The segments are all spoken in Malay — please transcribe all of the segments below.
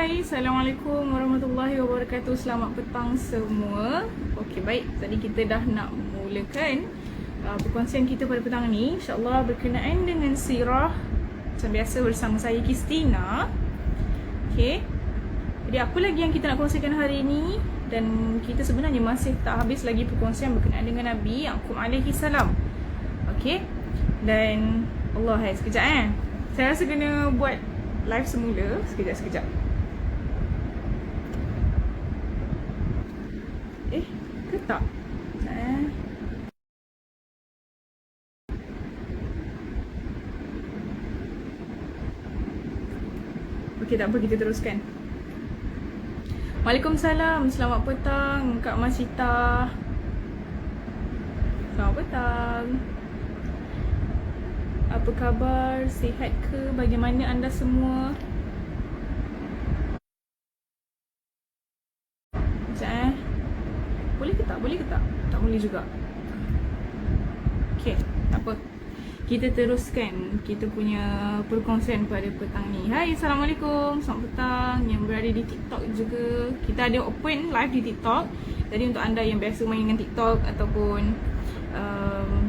Hai, Assalamualaikum warahmatullahi wabarakatuh. Selamat petang semua. Okey, baik. Tadi kita dah nak mulakan perkongsian kita pada petang ni, InsyaAllah berkenaan dengan sirah macam biasa bersama saya, Kristina. Okey. Jadi apa lagi yang kita nak kongsikan hari ini? Dan kita sebenarnya masih tak habis lagi perkongsian berkenaan dengan Nabi Yaqub alaihi salam. Okey. Dan Allah, sekejap saya rasa kena buat live semula. Sekejap. Ke tak? Okey, tak apa, kita teruskan. Waalaikumsalam. Selamat petang Kak Masita. Selamat petang. Apa khabar? Sihat ke? Bagaimana anda semua? Sekejap Boleh ke tak? Boleh ke tak? Tak boleh juga. Okey, tak apa. Kita teruskan kita punya perkongsian pada petang ni. Hai, Assalamualaikum. Selamat petang yang berada di TikTok juga. Kita ada open live di TikTok. Jadi untuk anda yang biasa main dengan TikTok ataupun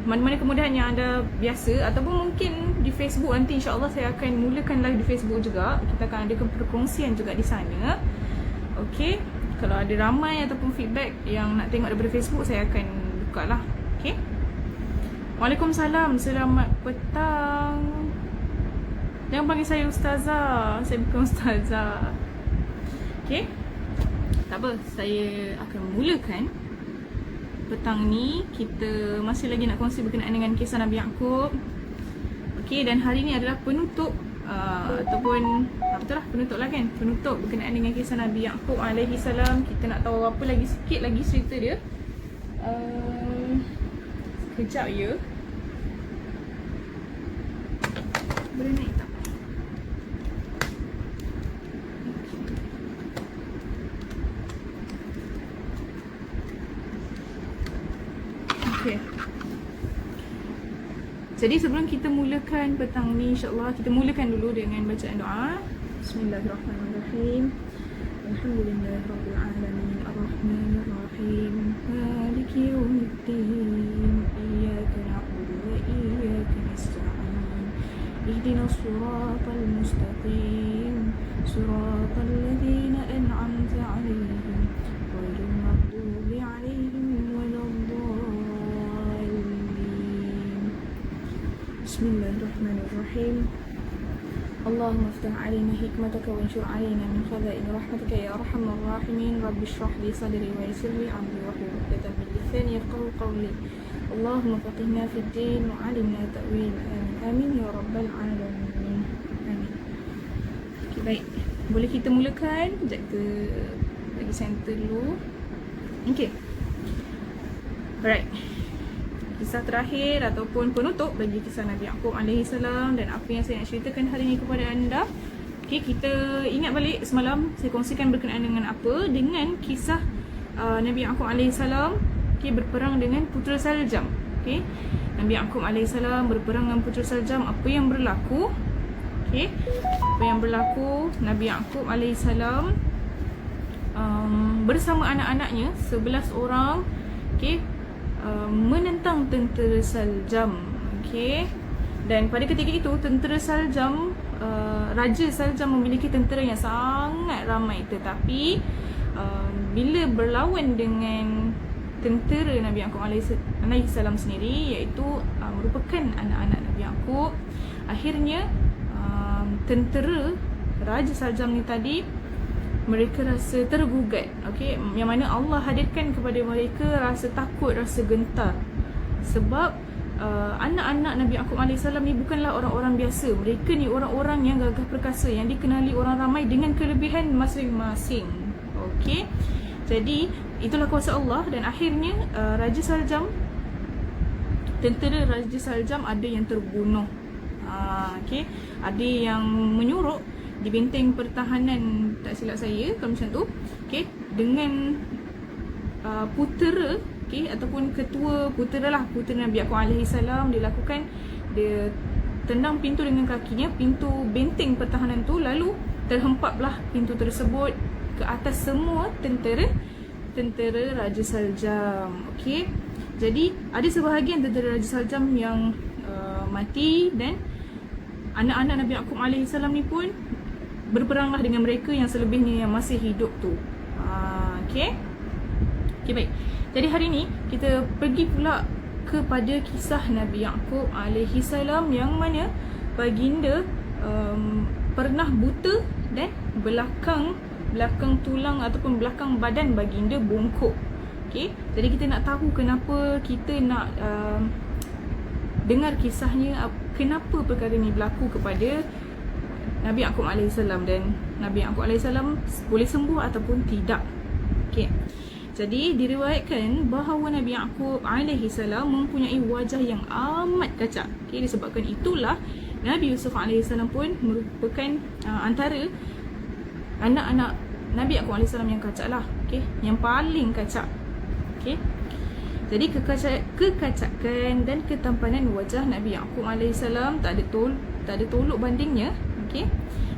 mana-mana kemudahan yang anda biasa, ataupun mungkin di Facebook, nanti insyaAllah saya akan mulakan live di Facebook juga. Kita akan adakan perkongsian juga di sana. Okey, kalau ada ramai ataupun feedback yang nak tengok daripada Facebook, saya akan buka lah. Okey. Waalaikumsalam. Selamat petang. Jangan panggil saya Ustazah. Saya bukan Ustazah. Okey. Tak apa, saya akan mulakan. Petang ni kita masih lagi nak kongsi berkenaan dengan kisah Nabi Yaqub. Okey, dan hari ni adalah penutup ataupun betul lah, penutup lah kan. Penutup berkenaan dengan kisah Nabi Yaqub alaihi salam. Kita nak tahu apa lagi, sikit lagi cerita dia. Sekejap ya. Boleh naik tak? Okay. Jadi sebelum kita mulakan petang ni, insyaAllah kita mulakan dulu dengan bacaan doa. Bismillahirrahmanirrahim. Alhamdulillahirrabbilalamin. Ar-Rahmanirrahim. Maliki yawmiddin. Iyyaka na'budu wa iyyaka nasta'in. Ihdinas siratal mustaqim. Siratal ladzina an'amta 'alaihim ghairil maghdubi 'alaihim waladdallin. Bismillahirrahmanirrahim. Allahumma aftah alaina hikmataka wa anshur alaina min khaza'in rahmatika ya arhamar rahimin. Rabbi shrah li sadri wa yassir li amri wahlul 'uqdatam min lisani yafqahu qawli. Allahumma faqihna fid din wa 'allimna ta'wil. Amin ya rabbal alamin. Amin. Okay, baik. Boleh kita mulakan? Sekejap kita bagi center dulu. Okay. Alright. Kisah terakhir ataupun penutup bagi kisah Nabi Yaqub alaihi salam, dan apa yang saya nak ceritakan hari ini kepada anda. Okey, kita ingat balik semalam saya kongsikan berkenaan dengan apa? Dengan kisah Nabi Yaqub alaihi salam berperang dengan Putera Saljam. Okey. Nabi Yaqub alaihi salam berperang dengan Putera Saljam. Apa yang berlaku? Okey. Apa yang berlaku? Nabi Yaqub alaihi salam bersama anak-anaknya 11 orang, okey, menentang tentera Saljam. Okey. Dan pada ketika itu tentera Saljam, Raja Saljam memiliki tentera yang sangat ramai, tetapi bila berlawan dengan tentera Nabi Yaqub alaihi salam sendiri, iaitu merupakan anak-anak Nabi Yaqub, akhirnya tentera Raja Saljam ni tadi, mereka rasa tergugat. Okey, yang mana Allah hadirkan kepada mereka rasa takut, rasa gentar. Sebab anak-anak Nabi Yaqub alaihi salam ni bukanlah orang-orang biasa. Mereka ni orang-orang yang gagah perkasa, yang dikenali orang ramai dengan kelebihan masing-masing. Okey. Jadi itulah kuasa Allah, dan akhirnya Raja Saljam, tentera Raja Saljam ada yang terbunuh. Okey, ada yang menyuruh di benteng pertahanan, tak silap saya kalau macam tu. Okey, dengan putera, okey, ataupun ketua putera lah, putera Nabi Yaqub alaihi salam, dia tendang pintu dengan kakinya, pintu benteng pertahanan tu, lalu terhempaplah pintu tersebut ke atas semua tentera Raja Saljam. Okey. Jadi ada sebahagian tentera Raja Saljam yang mati, dan anak-anak Nabi Yaqub AS ni pun berperanglah dengan mereka yang selebihnya yang masih hidup tu. Okey. Okey, baik. Jadi hari ni kita pergi pula kepada kisah Nabi Yaqub AS yang mana baginda pernah buta dan belakang tulang ataupun belakang badan baginda bongkok. Okey. Jadi kita nak tahu kenapa kita nak dengar kisahnya, kenapa perkara ni berlaku kepada Nabi Yaqub AS, dan Nabi Yaqub AS boleh sembuh ataupun tidak. Okey. Jadi diriwayatkan bahawa Nabi Yaqub AS mempunyai wajah yang amat kacak. Okey, disebabkan itulah Nabi Yusuf AS pun merupakan antara anak-anak Nabi Yaqub AS yang kacak lah. Okey, yang paling kacak. Okey. Jadi kekacakan dan ketampanan wajah Nabi Yaqub AS tak ada tolok bandingnya, okey,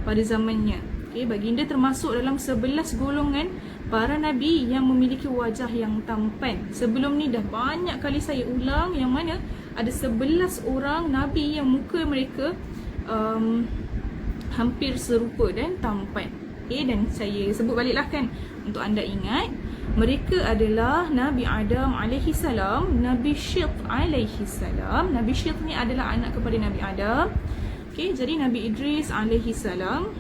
pada zamannya. Okey, baginda termasuk dalam 11 golongan para nabi yang memiliki wajah yang tampan. Sebelum ni dah banyak kali saya ulang yang mana ada 11 orang nabi yang muka mereka hampir serupa dan tampan. Okey, dan saya sebut baliklah kan untuk anda ingat. Mereka adalah Nabi Adam alaihi salam, Nabi Syith alaihi salam. Nabi Syith ni adalah anak kepada Nabi Adam. Okey, jadi Nabi Idris alaihi salam,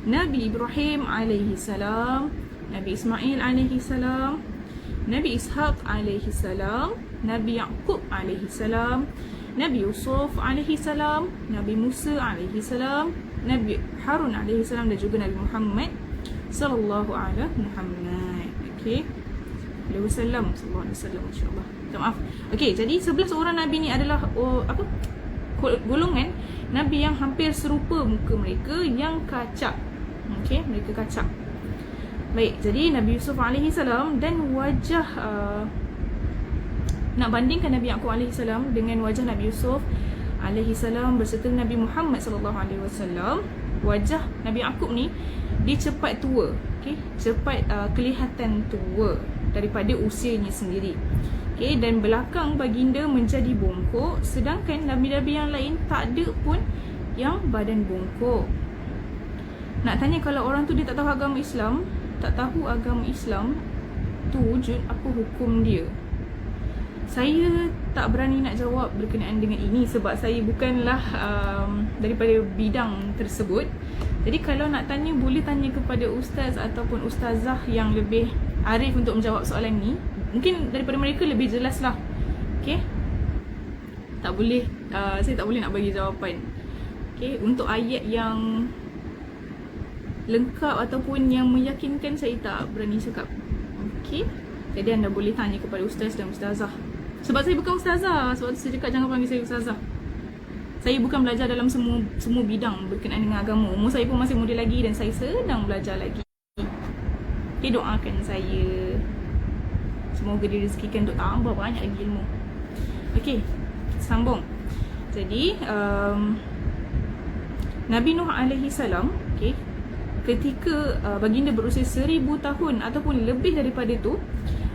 Nabi Ibrahim alaihi salam, Nabi Ismail alaihi salam, Nabi Ishaq alaihi salam, Nabi Yaqub alaihi salam, Nabi Yusuf alaihi salam, Nabi Musa alaihi salam, Nabi Harun alaihi salam, dan juga Nabi Muhammad sallallahu alaihi Muhammad. Okey. Alaihi wasallam sallallahu alaihi wasallam, insya-Allah. Maaf. Okey, jadi 11 orang nabi ni adalah golongan nabi yang hampir serupa muka mereka yang kacak. Okey, mereka kacak. Baik, jadi Nabi Yusuf alaihi salam dan wajah nak bandingkan Nabi Yaqub alaihi salam dengan wajah Nabi Yusuf alaihi salam berserta Nabi Muhammad sallallahu alaihi wasallam, wajah Nabi Yaqub ni dia cepat tua. Okey, cepat kelihatan tua daripada usianya sendiri. Okey, dan belakang baginda menjadi bongkok, sedangkan nabi-nabi yang lain tak ada pun yang badan bongkok. Nak tanya kalau orang tu dia tak tahu agama Islam, tu wujud, apa hukum dia? Saya tak berani nak jawab berkenaan dengan ini sebab saya bukanlah daripada bidang tersebut. Jadi kalau nak tanya, boleh tanya kepada ustaz ataupun ustazah yang lebih arif untuk menjawab soalan ni. Mungkin daripada mereka lebih jelas lah. Okay, tak boleh, saya tak boleh nak bagi jawapan. Okay, untuk ayat yang lengkap ataupun yang meyakinkan, saya tak berani cakap. Okay, jadi anda boleh tanya kepada ustaz dan ustazah. Sebab saya bukan ustazah, sebab saya cakap jangan panggil saya ustazah. Saya bukan belajar dalam semua bidang berkenaan dengan agama. Umur saya pun masih muda lagi dan saya sedang belajar lagi. Okay, doakan saya, semoga direzekikan untuk tambah banyak lagi ilmu. Okay, sambung. Jadi Nabi Nuh alaihi salam, okay, ketika baginda berusia 1000 tahun ataupun lebih daripada tu,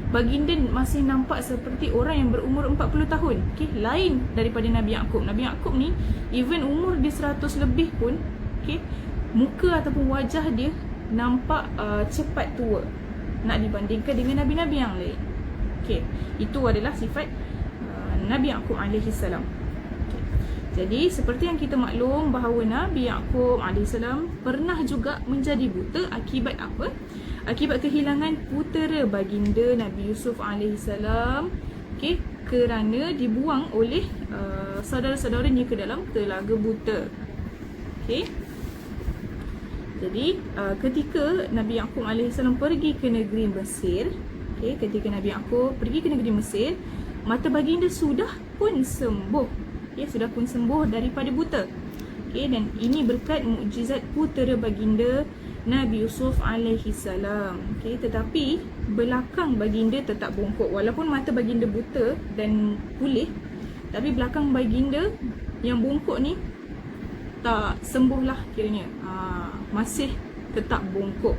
baginda masih nampak seperti orang yang berumur 40 tahun. Okay, lain daripada Nabi Yaqub. Nabi Yaqub ni even umur dia 100 lebih pun, okay, muka ataupun wajah dia nampak cepat tua nak dibandingkan dengan nabi-nabi yang lain. Okay, itu adalah sifat Nabi Yaqub alaihi salam. Okay. Jadi seperti yang kita maklum bahawa Nabi Yaqub alaihi salam pernah juga menjadi buta akibat apa? Akibat kehilangan putera baginda Nabi Yusuf AS, okay, kerana dibuang oleh saudara-saudaranya ke dalam telaga buta. Okay. Jadi ketika Nabi Yaqub AS pergi ke negeri Mesir, okay, ketika Nabi Yaqub pergi ke negeri Mesir, mata baginda sudah pun sembuh. Okay, sudah pun sembuh daripada buta. Okay, dan ini berkat mukjizat putera baginda Nabi Yusuf alaihi salam. Okay, tetapi belakang baginda tetap bongkok. Walaupun mata baginda buta dan pulih, tapi belakang baginda yang bongkok ni tak sembuh lah kiranya, masih tetap bongkok.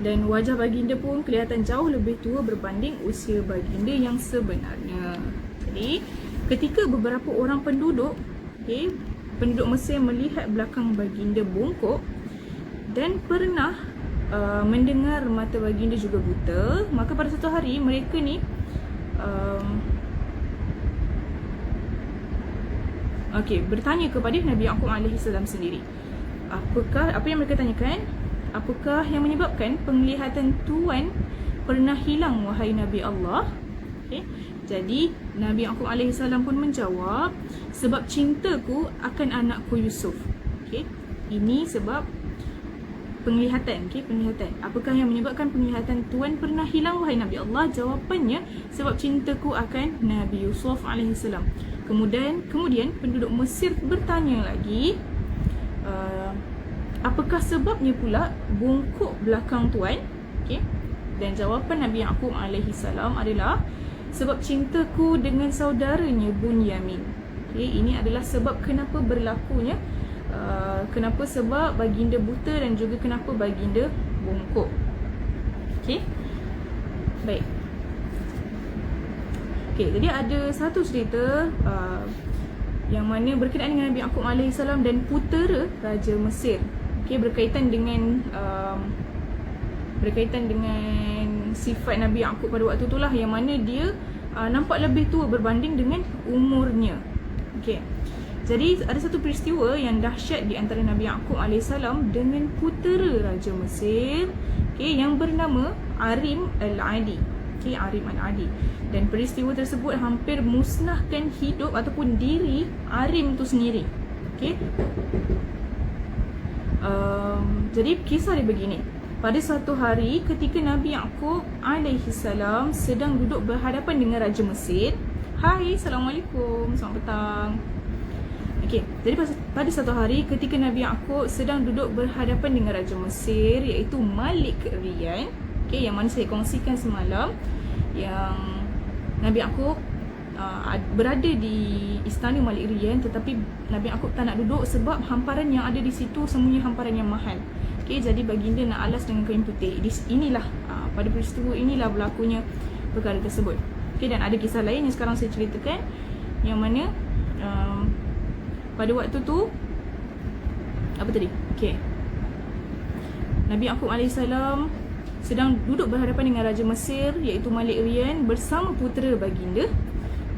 Dan wajah baginda pun kelihatan jauh lebih tua berbanding usia baginda yang sebenarnya. Jadi ketika beberapa orang penduduk, penduduk Mesir melihat belakang baginda bongkok dan pernah mendengar mata baginda juga buta, maka pada satu hari mereka ni bertanya kepada Nabi Yaqub AS sendiri. Apa yang mereka tanyakan? Apakah yang menyebabkan penglihatan Tuan pernah hilang, wahai Nabi Allah? Jadi Nabi Yaqub AS pun menjawab, sebab cintaku akan anakku Yusuf. Ini sebab penglihatan. Penglihatan. Apakah yang menyebabkan penglihatan Tuan pernah hilang, wahai Nabi Allah? Jawapannya, sebab cintaku akan Nabi Yusuf AS. Kemudian penduduk Mesir bertanya lagi, apakah sebabnya pula bongkok belakang Tuan? Dan jawapan Nabi Yaqub AS adalah, sebab cintaku dengan saudaranya Bunyamin. Ini adalah sebab kenapa berlakunya, kenapa sebab baginda buta dan juga kenapa baginda bongkok. Baik. Jadi ada satu cerita yang mana berkenaan dengan Nabi Yaqub AS dan putera Raja Mesir. Berkaitan dengan sifat Nabi Yaqub pada waktu itulah, yang mana dia nampak lebih tua berbanding dengan umurnya. Jadi ada satu peristiwa yang dahsyat di antara Nabi Yaqub AS dengan putera Raja Mesir, yang bernama Arim Al-Adi. Arim Al-Adi. Dan peristiwa tersebut hampir musnahkan hidup ataupun diri Arim tu sendiri. Jadi kisah dia begini. Pada suatu hari ketika Nabi Yaqub AS sedang duduk berhadapan dengan Raja Mesir. Hai, Assalamualaikum, selamat petang. Jadi pada satu hari ketika Nabi Yaqub sedang duduk berhadapan dengan Raja Mesir, iaitu Malik Riyan, yang mana saya kongsikan semalam, yang Nabi Yaqub berada di istana Malik Riyan, tetapi Nabi Yaqub tak nak duduk sebab hamparan yang ada di situ semuanya hamparan yang mahal. Jadi baginda nak alas dengan kain putih. Inilah pada peristiwa inilah berlakunya perkara tersebut. Dan ada kisah lain yang sekarang saya ceritakan, yang mana pada waktu tu Nabi Yaqub AS sedang duduk berhadapan dengan Raja Mesir, iaitu Malik Riyan, bersama putera baginda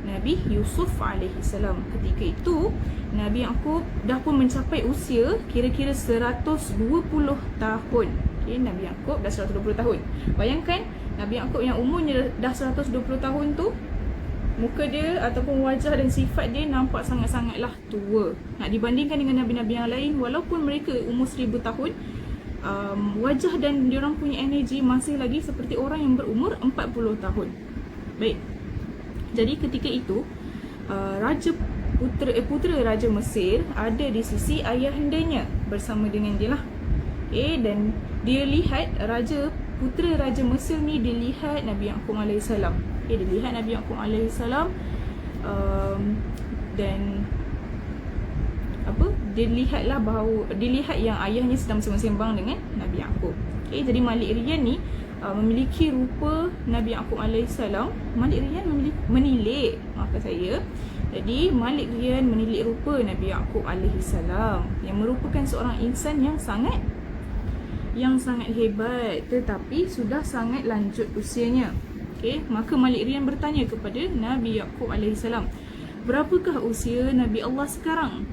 Nabi Yusuf AS. Ketika itu Nabi Yaqub dah pun mencapai usia kira-kira 120 tahun. Nabi Yaqub dah 120 tahun. Bayangkan Nabi Yaqub yang umurnya dah 120 tahun tu, muka dia ataupun wajah dan sifat dia nampak sangat-sangatlah tua. Nak dibandingkan dengan Nabi-Nabi yang lain, walaupun mereka umur 1000 tahun, wajah dan diorang punya energi masih lagi seperti orang yang berumur 40 tahun. Baik. Jadi ketika itu putera Raja Mesir ada di sisi ayahandanya bersama dengan dia lah. Dan dia lihat putera Raja Mesir ni, dia lihat Nabi Yaqub AS. Dia lihat Nabi Yaqub AS dan dia lihat yang ayahnya sedang bersembang dengan Nabi Yaqub. Jadi Malik Riyan ni memiliki rupa Nabi Yaqub AS. Malik Riyan menilik, maafkan saya. Jadi Malik Riyan menilik rupa Nabi Yaqub AS, yang merupakan seorang insan yang sangat hebat, tetapi sudah sangat lanjut usianya. Maka Malik Riyan bertanya kepada Nabi Yaqub AS, berapakah usia Nabi Allah sekarang?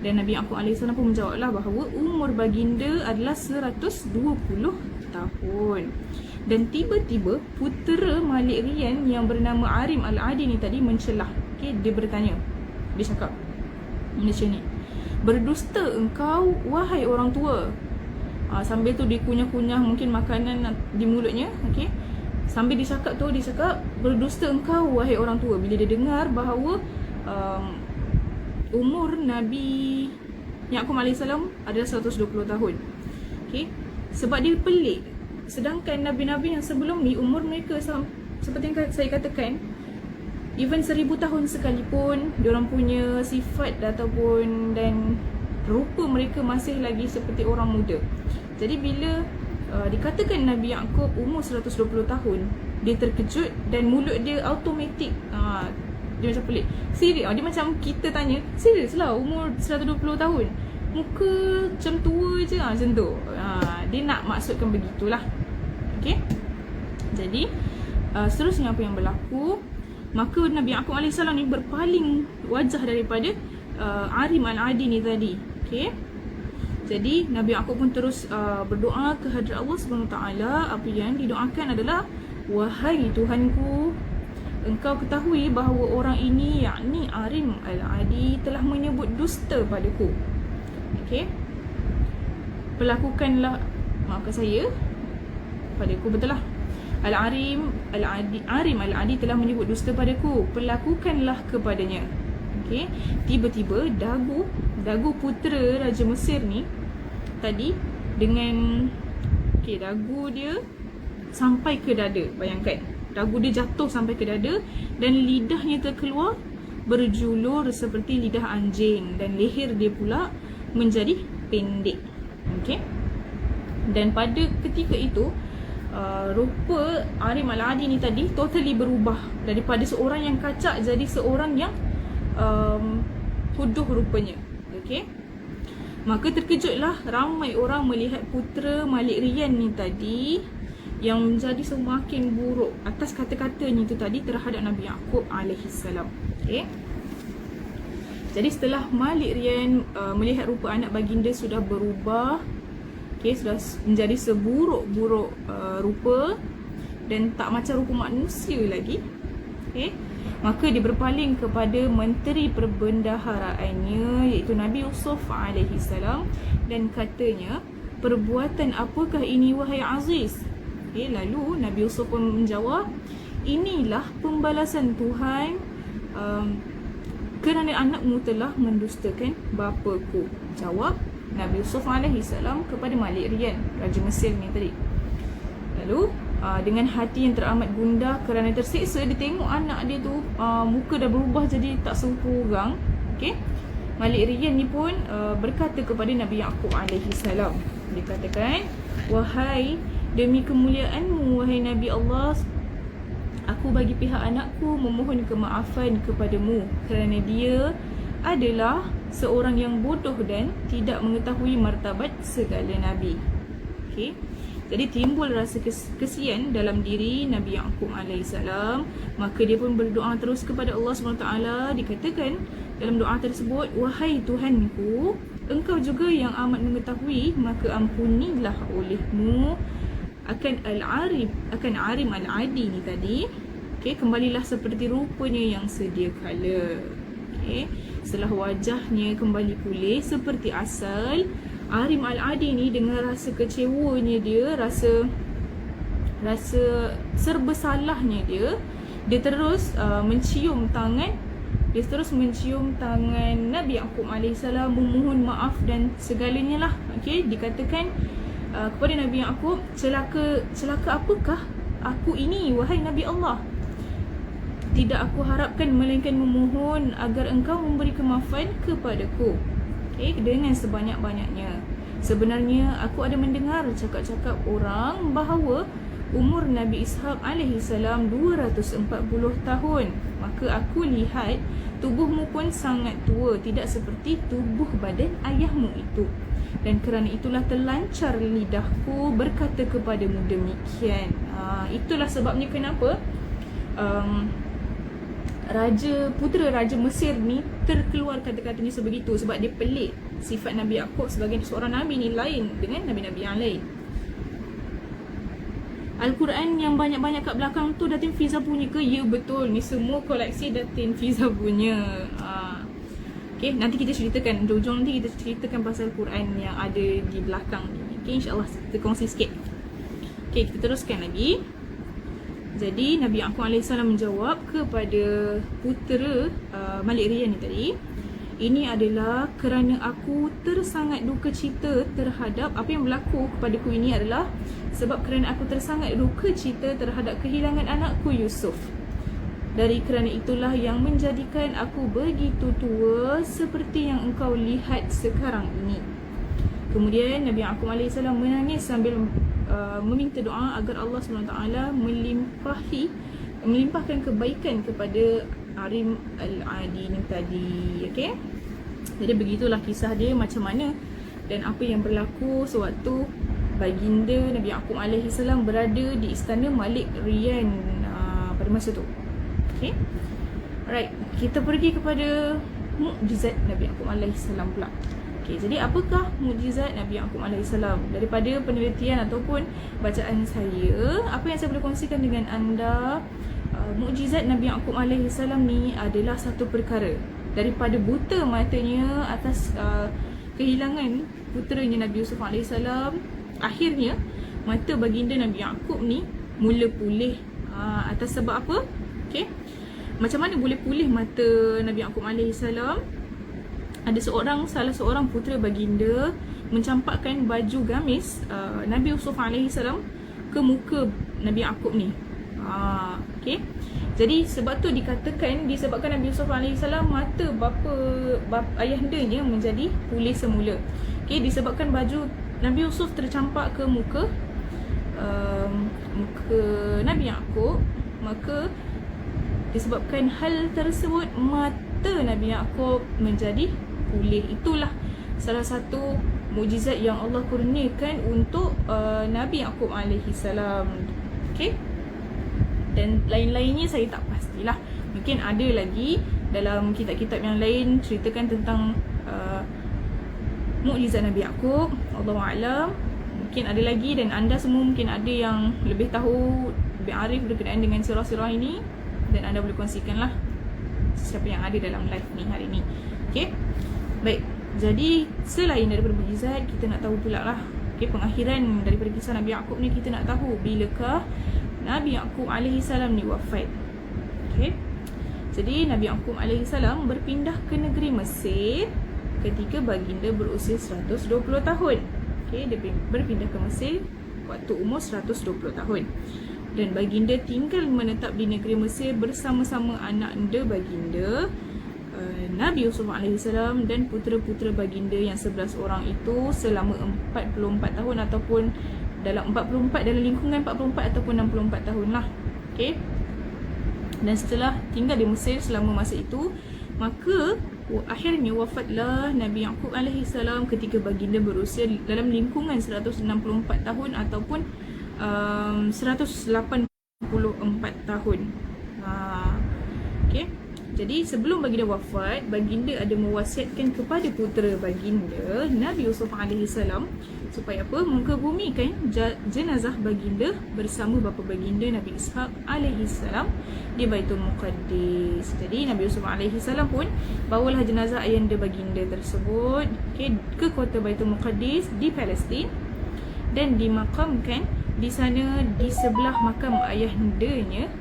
Dan Nabi Yaqub AS pun menjawablah bahawa umur baginda adalah 120 tahun. Dan tiba-tiba putera Malik Riyan yang bernama Arim Al-Adi ni tadi mencelah. Dia bertanya, dia cakap macam ni, berdusta engkau wahai orang tua. Sambil tu dia kunyah-kunyah mungkin makanan di mulutnya. Sambil dia cakap tu, dia cakap, berdusta engkau wahai orang tua. Bila dia dengar bahawa umur Nabi Yaqub AS adalah 120 tahun. Sebab dia pelik. Sedangkan Nabi-Nabi yang sebelum ni umur mereka seperti yang saya katakan even 1000 tahun sekalipun, diorang punya sifat ataupun dan rupa mereka masih lagi seperti orang muda. Jadi bila dikatakan Nabi Yaqub umur 120 tahun, dia terkejut dan mulut dia automatik dia macam pelik. Serius, dia macam kita tanya, serius lah umur 120 tahun, muka macam tua je macam tu. Dia nak maksudkan begitulah. Okay. Jadi seterusnya apa yang berlaku, maka Nabi Yaqub AS ni berpaling wajah daripada Arim Al-Adi ni tadi. Okay. Jadi Nabi Yaqub pun terus berdoa ke hadrat Allah SWT. Apa yang didoakan adalah, wahai Tuhanku, engkau ketahui bahawa orang ini, yakni Arim Al-Adi, telah menyebut dusta padaku. Okay. Perlakukanlah, maafkan saya, padaku, betul lah. Arim Al-Adi telah menyebut dusta padaku, perlakukanlah kepadanya. Okay. Tiba-tiba dagu putera Raja Mesir ni tadi dengan dagu dia sampai ke dada. Bayangkan, dagu dia jatuh sampai ke dada dan lidahnya terkeluar berjulur seperti lidah anjing dan leher dia pula menjadi pendek. Okay. Dan pada ketika itu rupa Arim Al-Adi ni tadi totally berubah daripada seorang yang kacak jadi seorang yang huduh rupanya. Okay. Maka terkejutlah ramai orang melihat putera Malik Riyan ni tadi yang menjadi semakin buruk atas kata-katanya itu tadi terhadap Nabi Yaqub alaihissalam. Okay. Jadi setelah Malik Riyan melihat rupa anak baginda sudah berubah, okay, sudah menjadi seburuk-buruk rupa dan tak macam rupa manusia lagi, okay, maka dia berpaling kepada menteri perbendaharaannya, iaitu Nabi Yusuf alaihissalam, dan katanya, perbuatan apakah ini wahai Aziz? Okay, lalu Nabi Yusuf pun menjawab, inilah pembalasan Tuhan kerana anakmu telah mendustakan bapaku. Jawab Nabi Yusuf alaihissalam kepada Malik Riyan, Raja Mesir ni tadi. Lalu dengan hati yang teramat gundah kerana tersiksa, dia tengok anak dia tu muka dah berubah jadi tak serupa orang. Okay. Malik Riyan ni pun berkata kepada Nabi Yaqub alaihissalam. Dia katakan, wahai, demi kemuliaanmu wahai Nabi Allah, aku bagi pihak anakku memohon kemaafan kepadamu kerana dia adalah seorang yang bodoh dan tidak mengetahui martabat segala Nabi. Okay. Jadi timbul rasa kesian dalam diri Nabi Yaqub alaihissalam. Maka dia pun berdoa terus kepada Allah SWT. Dikatakan dalam doa tersebut, wahai Tuhanku, engkau juga yang amat mengetahui, maka ampunilah olehmu akan Arim Al-Adi ni tadi. Okay, kembalilah seperti rupanya yang sedia kala. Okay. Setelah wajahnya kembali pulih seperti asal, Arim Al-Adi ni dengan rasa kecewanya dia, rasa serba salahnya dia terus mencium tangan Nabi Yaqub alaihissalam, memohon maaf dan segalanya lah. Okay, dikatakan kepada Nabi Yaqub, celaka apakah aku ini wahai Nabi Allah? Tidak aku harapkan melainkan memohon agar engkau memberi kemaafan kepadaku. Okay, dengan sebanyak-banyaknya. Sebenarnya aku ada mendengar cakap-cakap orang bahawa umur Nabi Ishaq alaihissalam 240 tahun. Maka aku lihat tubuhmu pun sangat tua, tidak seperti tubuh badan ayahmu itu. Dan kerana itulah terlancar lidahku berkata kepadamu demikian. Itulah sebabnya kenapa putera Raja Mesir ni terkeluar kata-katanya sebegitu, sebab dia pelik. Sifat Nabi Yaqub sebagai seorang Nabi ni lain dengan Nabi-Nabi yang lain. Al-Quran yang banyak-banyak kat belakang tu Datin Fiza punya ke? Ya betul, ni semua koleksi Datin Fiza punya. Okay, nanti kita ceritakan, hujung nanti kita ceritakan pasal Quran yang ada di belakang ni. Okay, insyaAllah kita kongsi sikit. Okay, kita teruskan lagi. Jadi Nabi Yaqub alaihissalam menjawab kepada putera Malik Riyan ni tadi, ini adalah kerana aku tersangat duka cita terhadap apa yang berlaku kepadaku ini adalah sebab kerana aku tersangat duka cita terhadap kehilangan anakku Yusuf. Dari kerana itulah yang menjadikan aku begitu tua seperti yang engkau lihat sekarang ini. Kemudian Nabi Yaqub AS menangis sambil meminta doa agar Allah SWT melimpahkan kebaikan kepada Arim Al-Adi ni tadi. Okay? Jadi begitulah kisah dia macam mana dan apa yang berlaku sewaktu baginda Nabi Yaqub AS berada di istana Malik Rian pada masa tu. Okay? Alright, kita pergi kepada mukjizat Nabi Yaqub AS pula. Okay, jadi apakah mukjizat Nabi Yaqub AS? Daripada penelitian ataupun bacaan saya, apa yang saya boleh kongsikan dengan anda, mukjizat Nabi Yaqub AS ni adalah satu perkara. Daripada buta matanya atas kehilangan puteranya Nabi Yusuf AS, akhirnya mata baginda Nabi Yaqub ni mula pulih. Atas sebab apa? Okay. Macam mana boleh pulih mata Nabi Yaqub AS? Ada salah seorang putera baginda mencampakkan baju gamis Nabi Yusuf AS ke muka Nabi Yaqub ni. Okay. Jadi sebab tu dikatakan disebabkan Nabi Yusuf AS mata ayahandanya menjadi pulih semula. Okay. Disebabkan baju Nabi Yusuf tercampak ke muka Nabi Yaqub, maka disebabkan hal tersebut mata Nabi Yaqub menjadi pulih. Itulah salah satu mukjizat yang Allah kurniakan untuk Nabi Yaqub AS. Okay? Dan lain-lainnya saya tak pastilah. Mungkin ada lagi dalam kitab-kitab yang lain ceritakan tentang mukjizat Nabi Yaqub. Allahu'alam. Mungkin ada lagi dan anda semua mungkin ada yang lebih tahu, lebih arif berkenaan dengan sirah-sirah ini, dan anda boleh kongsikanlah siapa yang ada dalam live ni hari ni. Okay. Baik. Jadi selain daripada mukjizat, kita nak tahu pula lah, okay, pengakhiran daripada kisah Nabi Yaqub ni, kita nak tahu bilakah Nabi Yaqub AS ni wafat. Okay. Jadi Nabi Yaqub AS berpindah ke negeri Mesir ketika baginda berusia 120 tahun. Okay, dia berpindah ke Mesir waktu umur 120 tahun. Dan baginda tinggal menetap di negeri Mesir bersama-sama anak anda baginda Nabi Yusuf AS dan putera-putera baginda yang 11 orang itu selama 44 tahun ataupun dalam lingkungan 44 ataupun 64 tahun lah. Okay. Dan setelah tinggal di Mesir selama masa itu, maka akhirnya wafatlah Nabi Yaqub AS ketika baginda berusia dalam lingkungan 164 tahun ataupun 184 tahun. Okay. Jadi sebelum baginda wafat, baginda ada mewasiatkan kepada putera baginda Nabi Yusuf AS supaya apa? Mengebumikan jenazah baginda bersama bapa baginda Nabi Ishaq AS di Baitul Muqaddis. Jadi Nabi Yusuf AS pun bawalah jenazah ayahanda baginda tersebut, okay, ke kota Baitul Muqaddis di Palestin dan dimakamkan di sana di sebelah makam ayahandanya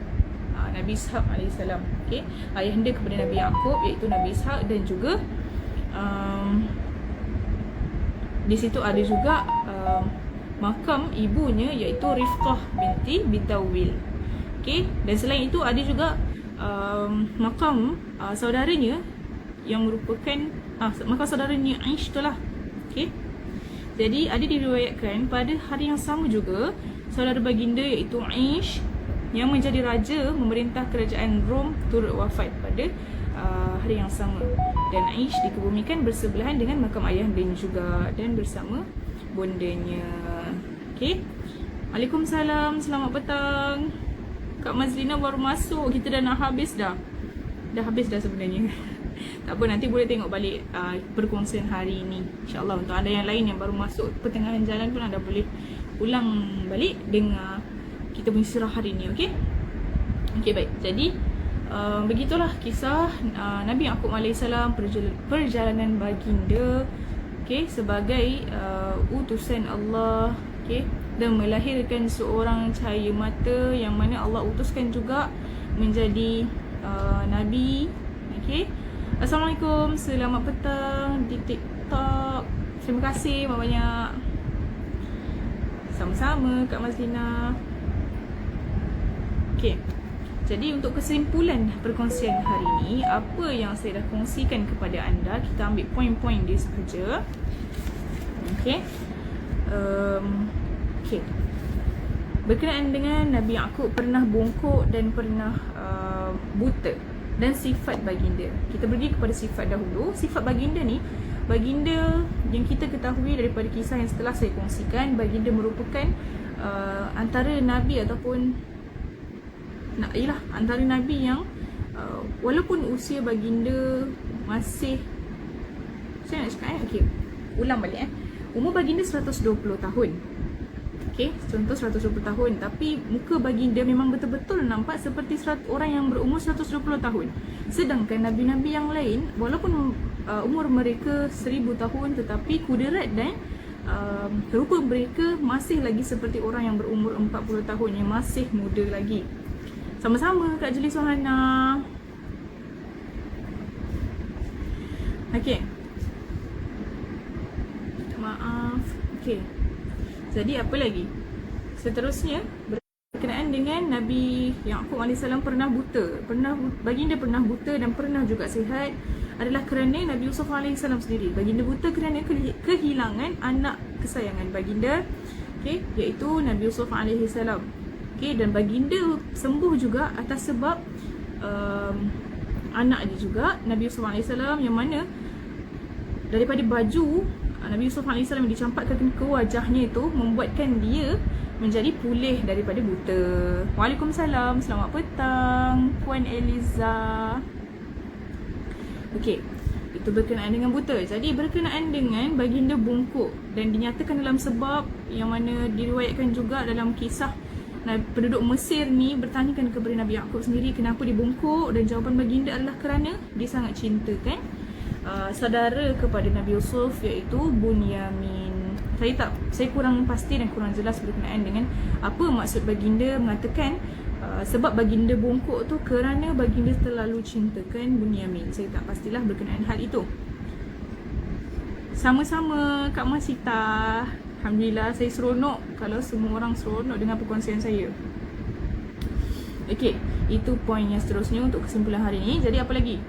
Nabi Ishaq AS. Okay. Ayahanda kepada Nabi Yaqub iaitu Nabi Ishaq, dan juga di situ ada juga makam ibunya iaitu Rifqah binti Bitawil. Okay. Dan selain itu ada juga makam saudaranya yang merupakan makam saudaranya Aish tu lah. Okay. Jadi ada diriwayatkan pada hari yang sama juga saudara baginda iaitu Aish yang menjadi raja memerintah kerajaan Rom turut wafat pada hari yang sama, dan Aish dikebumikan bersebelahan dengan makam ayahandanya juga dan bersama bondanya. Okay. Waalaikumsalam, selamat petang. Kak Mazlina baru masuk, kita dah nak habis dah. Dah habis dah sebenarnya. Tak apa, nanti boleh tengok balik perkongsian hari ini, InsyaAllah. Untuk anda yang lain yang baru masuk pertengahan jalan pun anda boleh ulang balik dengar kita punya sirah hari ni. Okay. Okay, baik. Jadi begitulah kisah Nabi Yaqub AS, perjalanan baginda, okay, sebagai utusan Allah, okay, dan melahirkan seorang cahaya mata yang mana Allah utuskan juga menjadi Nabi. Okay. Assalamualaikum, selamat petang di TikTok. Terima kasih banyak-banyak. Sama-sama Kak Mazlina. Okay. Jadi untuk kesimpulan perkongsian hari ini, apa yang saya dah kongsikan kepada anda, kita ambil poin-poin dia sahaja. Okey. Okey. Berkenaan dengan Nabi Yaqub pernah bongkok dan pernah buta, dan sifat baginda. Kita pergi kepada sifat dahulu. Sifat baginda ni, baginda yang kita ketahui daripada kisah yang setelah saya kongsikan, baginda merupakan antara Nabi ataupun antara Nabi yang walaupun usia baginda masih, saya nak cakap okey, ulang balik umur baginda 120 tahun. Okey, contoh 120 tahun, tapi muka baginda memang betul-betul nampak seperti orang yang berumur 120 tahun. Sedangkan nabi-nabi yang lain, walaupun umur mereka 1000 tahun, tetapi kudirat dan rupa mereka masih lagi seperti orang yang berumur 40 tahun, yang masih muda lagi. Sama-sama Kak Jeli Sohana. Okey. Maaf. Okey. Jadi apa lagi? Seterusnya berkenaan dengan Nabi Yaqub AS pernah buta. Baginda pernah buta dan pernah juga sihat adalah kerana Nabi Yusuf AS sendiri. Baginda buta kerana kehilangan anak kesayangan baginda, iaitu Nabi Yusuf AS. Dan baginda sembuh juga atas sebab anak dia juga, Nabi Yusuf AS, yang mana daripada baju Nabi Yusuf AS yang dicampakkan ke wajahnya itu membuatkan dia menjadi pulih daripada buta. Waalaikumsalam, selamat petang Puan Eliza. Okey, itu berkenaan dengan buta. Jadi berkenaan dengan baginda bungkuk, dan dinyatakan dalam sebab yang mana diriwayatkan juga dalam kisah penduduk Mesir ni bertanyakan kepada Nabi Yaqub sendiri kenapa dia bungkuk, dan jawapan baginda adalah kerana dia sangat cintakan saudara kepada Nabi Yusuf, iaitu Bunyamin. Saya kurang pasti dan kurang jelas berkenaan dengan apa maksud baginda mengatakan sebab baginda bongkok tu kerana baginda terlalu cintakan Bunyamin. Saya tak pastilah berkenaan hal itu. Sama-sama Kak Masita. Alhamdulillah, saya seronok kalau semua orang seronok dengan perkongsian saya. Okey, itu poin yang seterusnya untuk kesimpulan hari ini. Jadi apa lagi?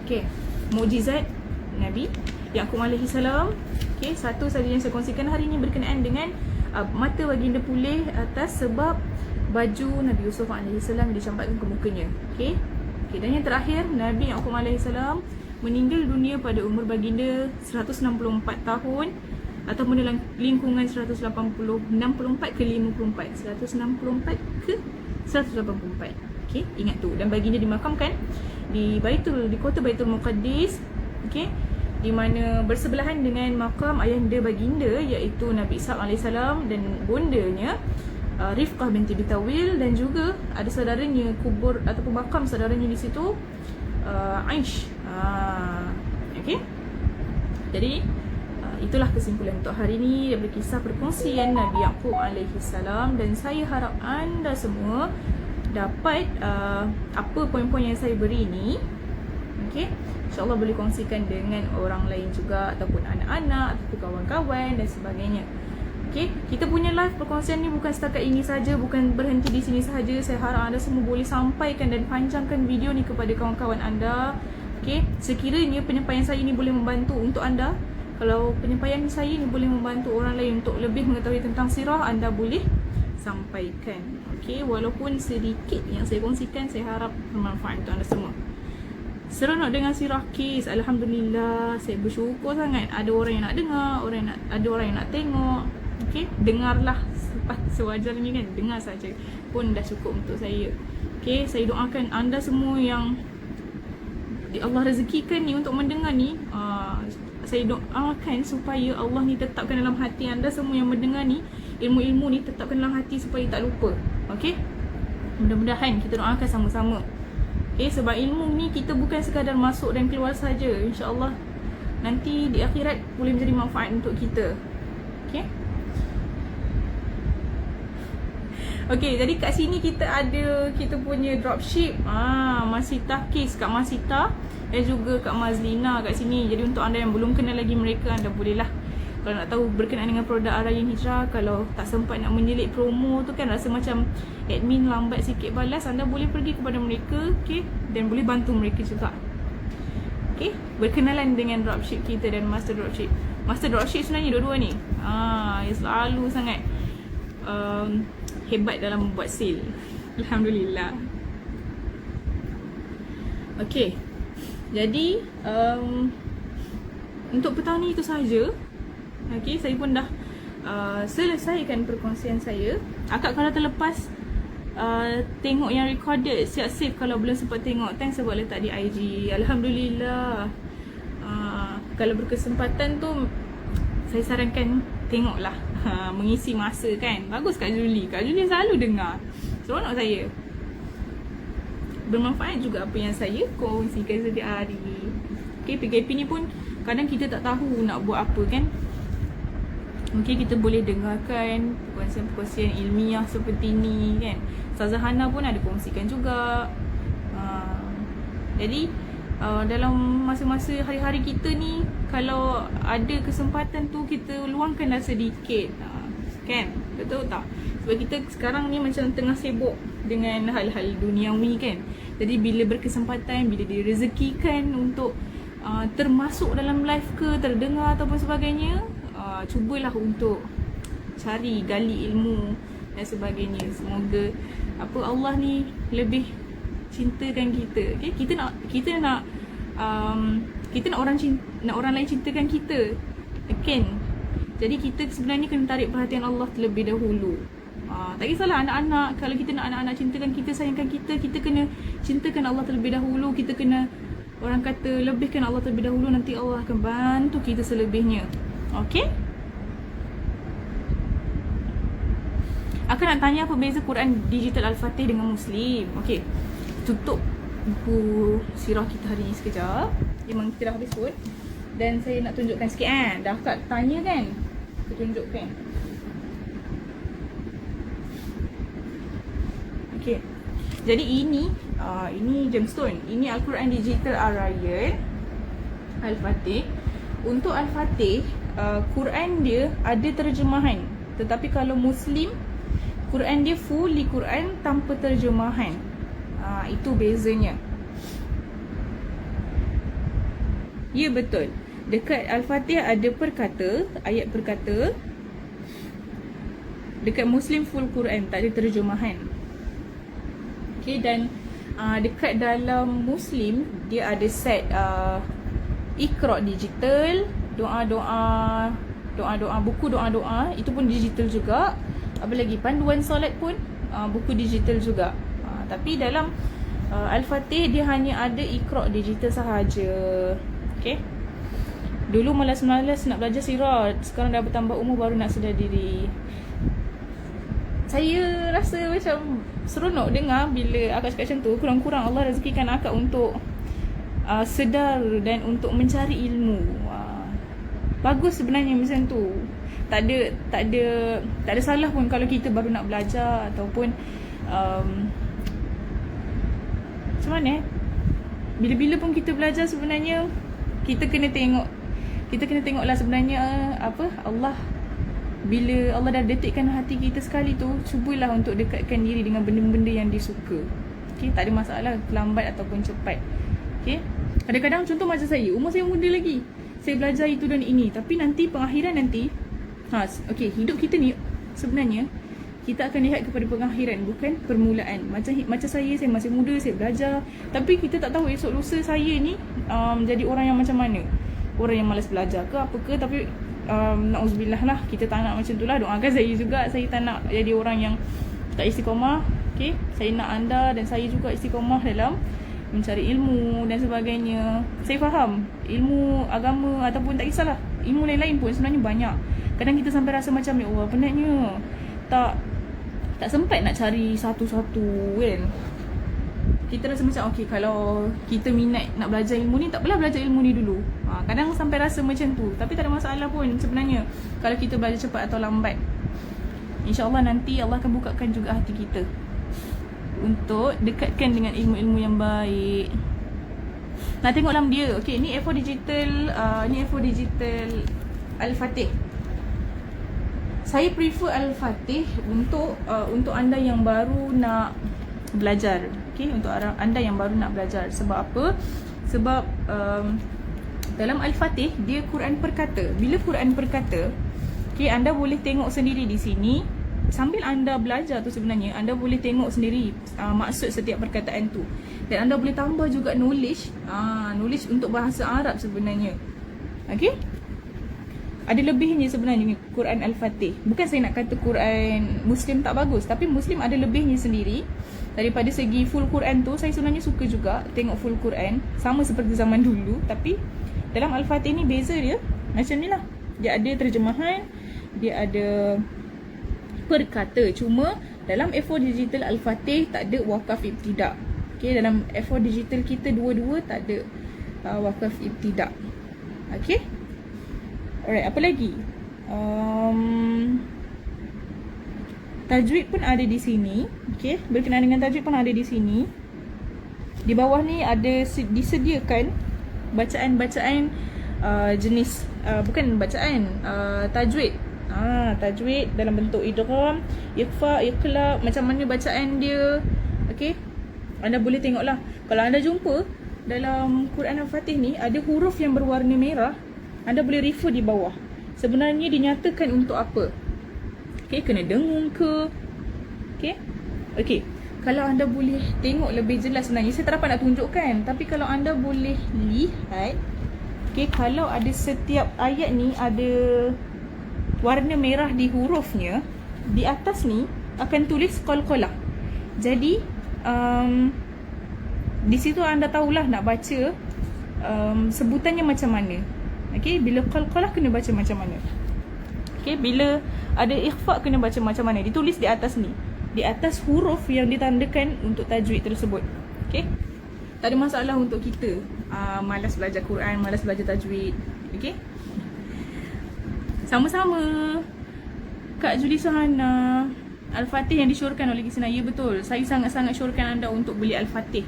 Okey, mukjizat Nabi Yaqub alaihi salam. Okey, satu saja yang saya kongsikan hari ini berkenaan dengan mata baginda pulih atas sebab baju Nabi Yusuf alaihi salam dicampakkan ke mukanya. Okey, dan yang terakhir, Nabi Yaqub alaihi salam meninggal dunia pada umur baginda 164 tahun ataupun dalam lingkungan 64 ke 54, 164 ke 184. Okey, ingat tu. Dan baginda dimakamkan di kota Baitul Muqaddis, okey, di mana bersebelahan dengan makam ayahanda baginda, iaitu Nabi Ishaq alaihissalam dan bondanya Rifqah binti Bitawil, dan juga ada saudaranya, kubur ataupun makam saudaranya di situ, Aish. Okey, jadi itulah kesimpulan untuk hari ini daripada kisah perkongsian Nabi Yaqub alaihissalam, dan saya harap anda semua dapat apa poin-poin yang saya beri ni. Okey, InsyaAllah boleh kongsikan dengan orang lain juga, ataupun anak-anak, ataupun kawan-kawan dan sebagainya. Okey, kita punya live perkongsian ni bukan setakat ini saja, bukan berhenti di sini sahaja. Saya harap anda semua boleh sampaikan dan panjangkan video ni kepada kawan-kawan anda. Okey, sekiranya penyampaian saya ni boleh membantu untuk anda, kalau penyampaian saya ni boleh membantu orang lain untuk lebih mengetahui tentang sirah, anda boleh sampaikan. Okey, walaupun sedikit yang saya kongsikan, saya harap bermanfaat untuk anda semua. Seronok dengan sirah Kis. Alhamdulillah, saya bersyukur sangat. Ada orang yang nak dengar, ada orang yang nak tengok. Okey, dengarlah sewajarnya kan. Dengar saja pun dah cukup untuk saya. Okey, saya doakan anda semua yang Allah rezekikan ni untuk mendengar ni, saya doakan supaya Allah ni tetapkan dalam hati anda semua yang mendengar ni, ilmu-ilmu ni tetapkan dalam hati supaya tak lupa. Okey, mudah-mudahan kita doakan sama-sama. Okey, sebab ilmu ni kita bukan sekadar masuk dan keluar saja. InsyaAllah nanti di akhirat boleh menjadi manfaat untuk kita. Okey, okey, jadi kat sini kita ada kita punya dropship. Masita Kis, Kak Masita dan juga Kak Mazlina kat sini. Jadi untuk anda yang belum kenal lagi mereka, anda bolehlah Kalau nak tahu berkenaan dengan produk Arayan Hijrah, kalau tak sempat nak menyelit promo tu kan, rasa macam admin lambat sikit balas, anda boleh pergi kepada mereka, okay, dan boleh bantu mereka juga. Okay, berkenalan dengan dropship kita dan master dropship. Master dropship sebenarnya dua-dua ni yang selalu sangat hebat dalam membuat sale. Alhamdulillah. Okay, jadi untuk petang ni itu sahaja. Okay, saya pun dah selesaikan perkongsian saya. Akak kalau terlepas tengok yang recorded, siap save kalau belum sempat tengok. Thanks sebab letak di IG. Alhamdulillah. Kalau berkesempatan tu saya sarankan tengoklah. Mengisi masa kan. Bagus Kak Julie. Kak Julie selalu dengar. Seronok saya. Bermanfaat juga apa yang saya kongsikan setiap hari. Okay, PKP ni pun kadang kita tak tahu nak buat apa kan. Mungkin kita boleh dengarkan perkongsian-perkongsian ilmiah seperti ni kan. Ustazah Hana pun ada kongsikan juga. Jadi dalam masa-masa hari-hari kita ni, kalau ada kesempatan tu kita luangkanlah sedikit, kan? Betul tak? Sebab kita sekarang ni macam tengah sibuk dengan hal-hal duniawi kan. Jadi bila berkesempatan, bila direzekikan untuk termasuk dalam live ke, terdengar ataupun sebagainya, cubalah untuk cari, gali ilmu dan sebagainya. Semoga Allah ni lebih cintakan kita. Okay? Kita nak orang lain cintakan kita. Kan? Jadi kita sebenarnya kena tarik perhatian Allah terlebih dahulu. Tak kisahlah anak-anak. Kalau kita nak anak-anak cintakan kita, sayangkan kita, kita kena cintakan Allah terlebih dahulu. Kita kena, orang kata, lebihkan Allah terlebih dahulu. Nanti Allah akan bantu kita selebihnya. Okay? Aku nak tanya apa beza Quran digital Al-Fatih dengan Muslim. Okay, tutup buku sirah kita hari ni sekejap. Memang kita dah habis pun. Dan saya nak tunjukkan sikit kan. Dah Kak tanya kan, aku tunjukkan. Okay, jadi ini gemstone. Ini Al-Quran digital Arayan Al-Fatih. Untuk Al-Fatih, Quran dia ada terjemahan. Tetapi kalau Muslim, Quran dia fully Quran tanpa terjemahan. Itu bezanya. Ya, betul. Dekat Al-Fatih ada perkata, ayat perkata. Dekat Muslim full Quran, tak ada terjemahan. Okay, dan dekat dalam Muslim dia ada set Iqra digital, doa-doa, buku doa-doa, itu pun digital juga. Apa lagi, panduan solat pun buku digital juga. Tapi dalam Al-Fatih dia hanya ada Iqra digital sahaja. Okay. Dulu malas-malas nak belajar sirah, sekarang dah bertambah umur baru nak sedar diri. Saya rasa macam seronok dengar bila akak cakap macam tu. Kurang-kurang Allah rezekikan akak untuk sedar dan untuk mencari ilmu. Bagus sebenarnya macam tu. Tak ada salah pun kalau kita baru nak belajar ataupun macam mana bila-bila pun kita belajar sebenarnya kita kena tengoklah sebenarnya Allah, bila Allah dah detikkan hati kita sekali tu, cubalah untuk dekatkan diri dengan benda-benda yang disuka. Okay, tak ada masalah lambat ataupun cepat. Okay, kadang-kadang contoh macam saya, umur saya muda lagi, saya belajar itu dan ini, tapi nanti pengakhiran nanti okay, hidup kita ni sebenarnya kita akan lihat kepada pengakhiran, bukan permulaan. Macam saya masih muda, saya belajar, tapi kita tak tahu esok lusa saya ni jadi orang yang macam mana. Orang yang malas belajar ke apa ke. Tapi na'udzubillah lah, kita tak nak macam tu lah. Doakan saya juga, saya tak nak jadi orang yang tak istiqamah. Okay, saya nak anda dan saya juga istiqamah dalam mencari ilmu dan sebagainya. Saya faham ilmu agama ataupun tak kisahlah, ilmu lain-lain pun sebenarnya banyak. Kadang kita sampai rasa macam, ya Allah, penatnya tak sempat nak cari satu-satu kan. Kita rasa macam, okay, kalau kita minat nak belajar ilmu ni, tak apalah belajar ilmu ni dulu. Kadang sampai rasa macam tu. Tapi tak ada masalah pun sebenarnya kalau kita belajar cepat atau lambat. InsyaAllah nanti Allah akan bukakan juga hati kita untuk dekatkan dengan ilmu-ilmu yang baik. Nak tengok dalam dia. Okay, ni A4 digital Al-Fatih. Saya prefer Al-Fatih untuk anda yang baru nak belajar. Okay, untuk anda yang baru nak belajar. Sebab apa? Sebab dalam Al-Fatih dia Quran perkata. Bila Quran perkata, okay, anda boleh tengok sendiri di sini. Sambil anda belajar tu sebenarnya anda boleh tengok sendiri maksud setiap perkataan tu. Dan anda boleh tambah juga knowledge untuk bahasa Arab sebenarnya. Okay, ada lebihnya sebenarnya Quran Al-Fatih. Bukan saya nak kata Quran Muslim tak bagus, tapi Muslim ada lebihnya sendiri. Daripada segi full Quran tu, saya sebenarnya suka juga tengok full Quran. Sama seperti zaman dulu. Tapi dalam Al-Fatih ni beza dia macam ni lah. Dia ada terjemahan, dia ada perkata. Cuma dalam A4 Digital Al-Fatih tak ada wakaf ibtidak. Okay, dalam A4 Digital kita dua-dua tak ada wakaf ibtidak. Okay, alright, apa lagi? Tajwid pun ada di sini. Okay, berkenaan dengan tajwid pun ada di sini. Di bawah ni ada disediakan bacaan-bacaan jenis bukan bacaan, tajwid. Tajwid dalam bentuk idgham, ikhfa, iqlab, macam mana bacaan dia. Okay, anda boleh tengoklah. Kalau anda jumpa dalam Quran Al-Fatih ni ada huruf yang berwarna merah, anda boleh refer di bawah. Sebenarnya dinyatakan untuk apa? Okay, kena dengung ke? Okay, kalau anda boleh tengok lebih jelas sebenarnya, saya tak dapat nak tunjukkan, tapi kalau anda boleh lihat, okay, kalau ada setiap ayat ni ada warna merah di hurufnya, di atas ni akan tulis qalqalah. Jadi di situ anda tahulah nak baca sebutannya macam mana. Okay, bila qalqalah kena baca macam mana. Okay, bila ada ikhfa kena baca macam mana. Ditulis di atas ni, di atas huruf yang ditandakan untuk tajwid tersebut. Okay, tak ada masalah untuk kita malas belajar Quran, malas belajar tajwid. Okay, sama-sama. Kak Juli Sahana, Al-Fatih yang disyorkan oleh Kisana. Ya betul, saya sangat-sangat syorkan anda untuk beli Al-Fatih.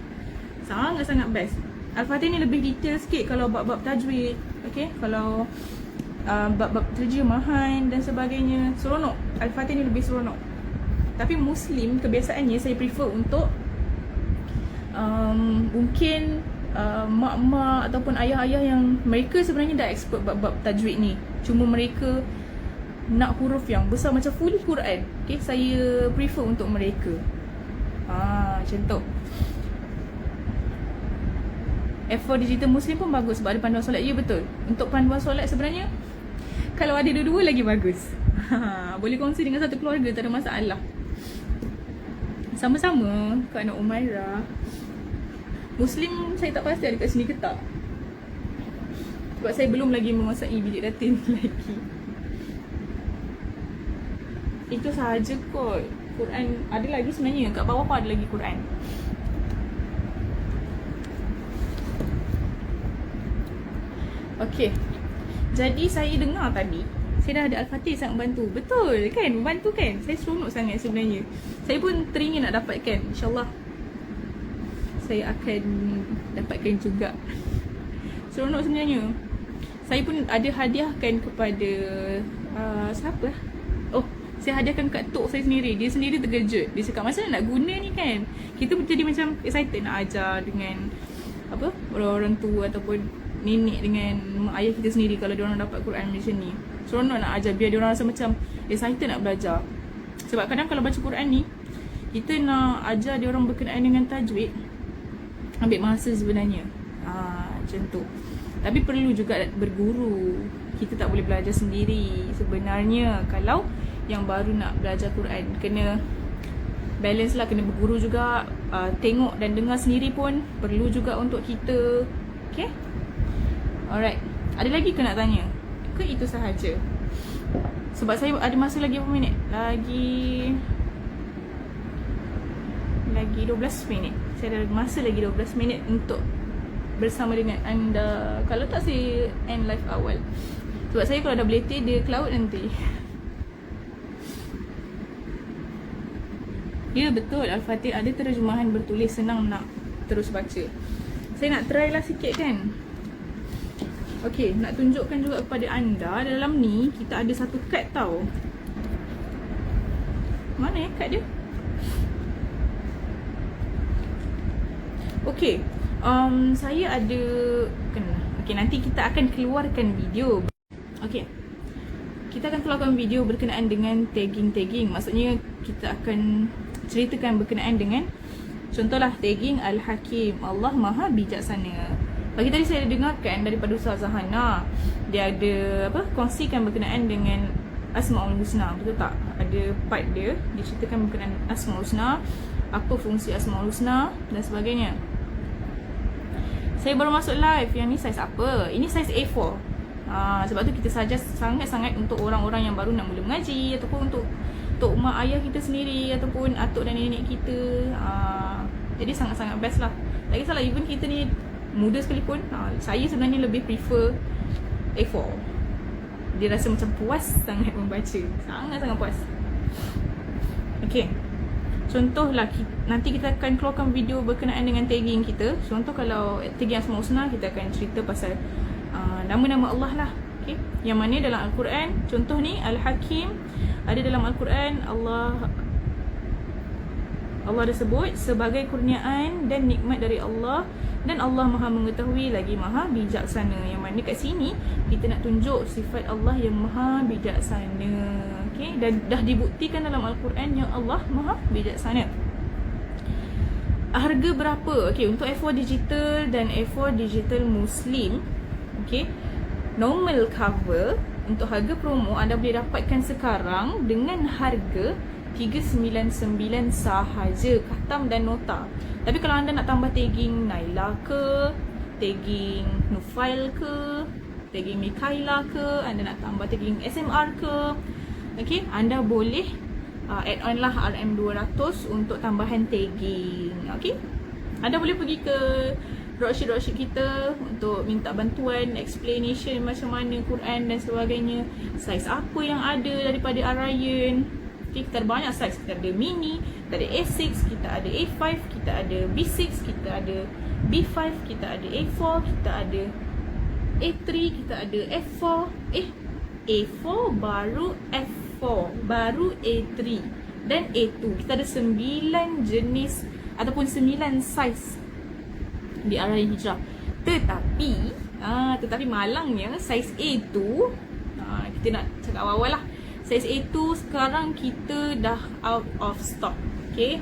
Sangat-sangat best. Al-Fatih ni lebih detail sikit kalau bab-bab tajwid. Okay, kalau bab-bab terjemahan dan sebagainya, seronok. Al-Fatih ni lebih seronok. Tapi Muslim kebiasaannya saya prefer untuk mungkin mak-mak ataupun ayah-ayah yang mereka sebenarnya dah expert bab-bab tajwid ni, cuma mereka nak huruf yang besar macam full Quran. Okay, saya prefer untuk mereka. Macam tu. F4 Digital Muslim pun bagus sebab ada panduan solat. Ya betul. Untuk panduan solat sebenarnya kalau ada dua-dua lagi bagus. Boleh kongsi dengan satu keluarga, tak ada masalah. Sama-sama Kak Nak Umairah. Muslim saya tak pasti ada kat sini ke tak, sebab saya belum lagi menguasai bilik datin lagi. Itu sahaja kot. Quran ada lagi sebenarnya, kat bawah pun ada lagi Quran. Okay, jadi saya dengar tadi saya dah ada Al-Fatih, sangat membantu. Betul kan? Membantu kan? Saya seronok sangat sebenarnya. Saya pun teringin nak dapatkan. InsyaAllah saya akan dapatkan juga. Seronok sebenarnya. Saya pun ada hadiahkan kepada siapa? Oh, saya hadiahkan kat tok saya sendiri. Dia sendiri terkejut. Dia cakap, macam mana nak guna ni kan? Kita jadi macam excited nak ajar dengan apa, orang-orang tua ataupun nenek dengan ayah kita sendiri. Kalau diorang dapat Quran macam ni, seronok nak ajar biar diorang rasa macam excited nak belajar. Sebab kadang kalau baca Quran ni, kita nak ajar diorang berkenaan dengan tajwid, ambil masa sebenarnya. Macam tu. Tapi perlu juga berguru. Kita tak boleh belajar sendiri sebenarnya. Kalau yang baru nak belajar Quran, kena balance lah, kena berguru juga. Tengok dan dengar sendiri pun perlu juga untuk kita. Okay, alright. Ada lagi ke nak tanya? Ke itu sahaja? Sebab saya ada masa lagi berapa minit? Lagi 12 minit. Saya ada masa lagi 12 minit untuk bersama dengan anda. Kalau tak, saya end live awal. Sebab saya kalau dah beletih, dia cloud nanti. Ya betul, Al-Fatih ada terjemahan bertulis, senang nak terus baca. Saya nak try lah sikit kan. Okay, nak tunjukkan juga kepada anda. Dalam ni kita ada satu kad tau. Mana kad dia? Okay, saya ada okay, nanti kita akan keluarkan video. Okay, kita akan keluarkan video berkenaan dengan tagging. Maksudnya kita akan ceritakan berkenaan dengan, contohlah tagging Al-Hakim, Allah Maha Bijaksana. Pagi tadi saya dengarkan daripada Ustazah Hana, dia ada kongsikan berkenaan dengan Asmaul Husna, betul tak? Ada part dia ceritakan berkenaan Asmaul Husna, apa fungsi Asmaul Husna dan sebagainya. Saya baru masuk live, yang ni saiz apa? Ini saiz A4. Sebab tu kita saja sangat-sangat untuk orang-orang yang baru nak mula mengaji, ataupun untuk mak ayah kita sendiri, ataupun atuk dan nenek kita. Jadi sangat-sangat best lah. Tak kisahlah, even kita ni muda sekalipun, saya sebenarnya lebih prefer A4. Dia rasa macam puas sangat membaca. Sangat-sangat puas. Okay, contohlah nanti kita akan keluarkan video berkenaan dengan tagging kita. Contoh kalau tagging Asmaul Husna, kita akan cerita pasal nama-nama Allah lah. Okay, yang mana dalam Al-Quran, contoh ni Al-Hakim, ada dalam Al-Quran Allah ada sebut sebagai kurniaan dan nikmat dari Allah, dan Allah Maha mengetahui lagi Maha Bijaksana. Yang mana kat sini kita nak tunjuk sifat Allah yang Maha Bijaksana. Okay, dan dah dibuktikan dalam Al-Quran yang Allah Maha Bijaksana. Harga berapa? Okay, untuk A4 digital dan A4 digital Muslim, okay, normal cover untuk harga promo anda boleh dapatkan sekarang dengan harga 399 sahaja, khatam dan nota. Tapi kalau anda nak tambah tagging Naila ke, tagging Nufail ke, tagging Mikaila ke, anda nak tambah tagging SMR ke, okay, anda boleh add on lah RM200 untuk tambahan tagging. Okay, anda boleh pergi ke dropship kita untuk minta bantuan, explanation macam mana Quran dan sebagainya, saiz apa yang ada daripada Arayan. Okay, kita ada banyak saiz. Kita ada mini, kita ada A6, kita ada A5, kita ada B6, kita ada B5, kita ada A4, kita ada A3, kita ada F4, A4 baru F4, baru A3 dan A2. Kita ada 9 jenis ataupun 9 saiz di Arayan Hijrah. Tetapi malangnya saiz A2, kita nak cakap awal-awal lah, saiz A2 sekarang kita dah out of stock. Okay,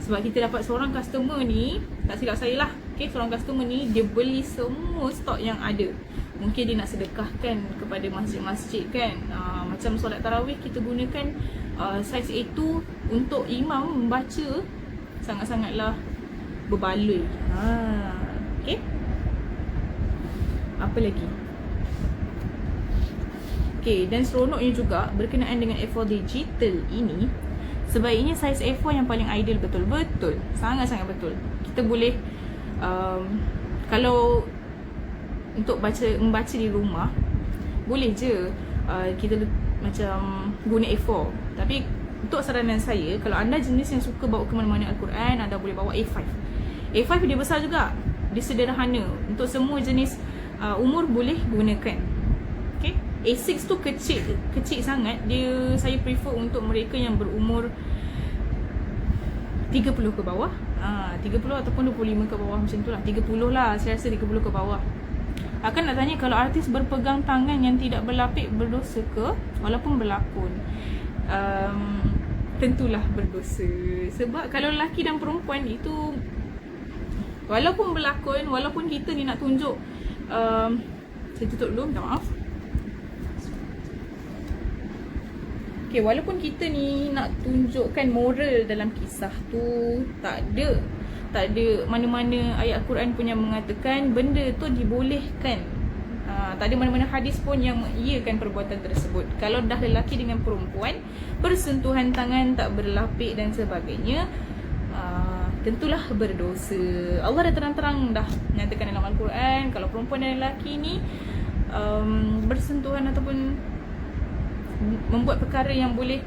sebab kita dapat seorang customer ni, tak silap saya lah, okay, seorang customer ni dia beli semua stok yang ada. Mungkin dia nak sedekahkan kepada masjid-masjid kan. Macam solat tarawih kita gunakan saiz A2 untuk imam membaca sangat-sangatlah berbaloi. Okay, apa lagi? Okay, dan seronoknya juga berkenaan dengan A4 digital ini, sebaiknya saiz A4 yang paling ideal. Betul-betul, sangat-sangat betul. Kita boleh kalau untuk membaca di rumah, boleh je kita macam guna A4. Tapi untuk saranan saya, kalau anda jenis yang suka bawa ke mana-mana Al-Quran, anda boleh bawa A5. A5 dia besar juga, dia sederhana, untuk semua jenis umur boleh gunakan. Okay, A6 tu kecil sangat. Saya prefer untuk mereka yang berumur 30 ke bawah, 30 ataupun 25 ke bawah, macam tu lah. 30 lah, saya rasa 30 ke bawah. Akan nak tanya, kalau artis berpegang tangan yang tidak berlapik berdosa ke? Walaupun berlakon, tentulah berdosa. Sebab kalau lelaki dan perempuan itu, walaupun berlakon, walaupun kita ni nak tunjuk, saya tutup dulu, minta maaf. Okay, walaupun kita ni nak tunjukkan moral dalam kisah tu, tak ada mana-mana ayat Al-Quran pun yang mengatakan benda tu dibolehkan. Tak ada mana-mana hadis pun yang mengiyakan perbuatan tersebut. Kalau dah lelaki dengan perempuan bersentuhan tangan tak berlapik dan sebagainya, tentulah berdosa. Allah dah terang-terang dah nyatakan dalam Al-Quran, kalau perempuan dan lelaki ni bersentuhan ataupun membuat perkara yang boleh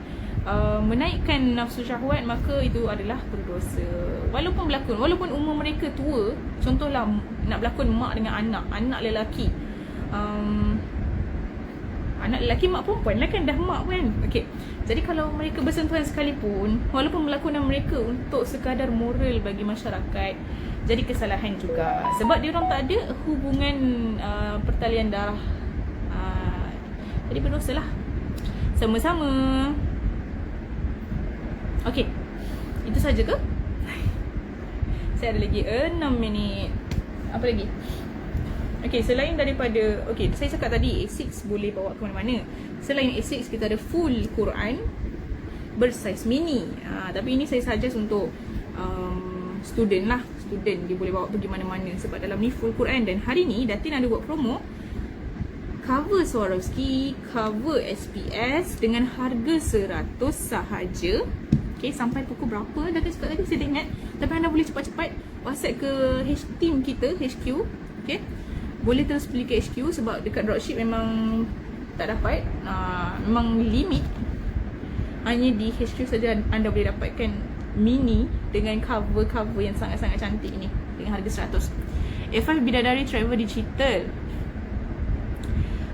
menaikkan nafsu syahwat, maka itu adalah berdosa. Walaupun berlakon, walaupun umur mereka tua. Contohlah nak berlakon mak dengan anak lelaki, Anak lelaki mak perempuan lah kan, dah mak kan. Okay, jadi kalau mereka bersentuhan sekalipun, walaupun melakukan mereka untuk sekadar moral bagi masyarakat, jadi kesalahan juga. Sebab dia orang tak ada hubungan pertalian darah. Jadi berdosa lah sama-sama. Okay, itu saja ke? Saya ada lagi 6 minit. Apa lagi? Okay, selain daripada, okay, saya cakap tadi A6 boleh bawa ke mana-mana. Selain A6, kita ada full Quran bersaiz mini. Tapi ini saya suggest untuk student lah. Student dia boleh bawa pergi mana-mana sebab dalam ni full Quran. Dan hari ni Datin ada buat promo cover Swarovski, cover SPS dengan harga 100 sahaja. Okay, sampai pukul berapa Datin cakap tadi saya tak ingat. Tapi anda boleh cepat-cepat WhatsApp ke team kita, HQ. Okay, boleh terus beli ke HQ sebab dekat dropship memang tak dapat. Memang limit. Hanya di HQ saja anda boleh dapatkan mini dengan cover-cover yang sangat-sangat cantik ni dengan harga 100. A5 Bidadari Travel Digital.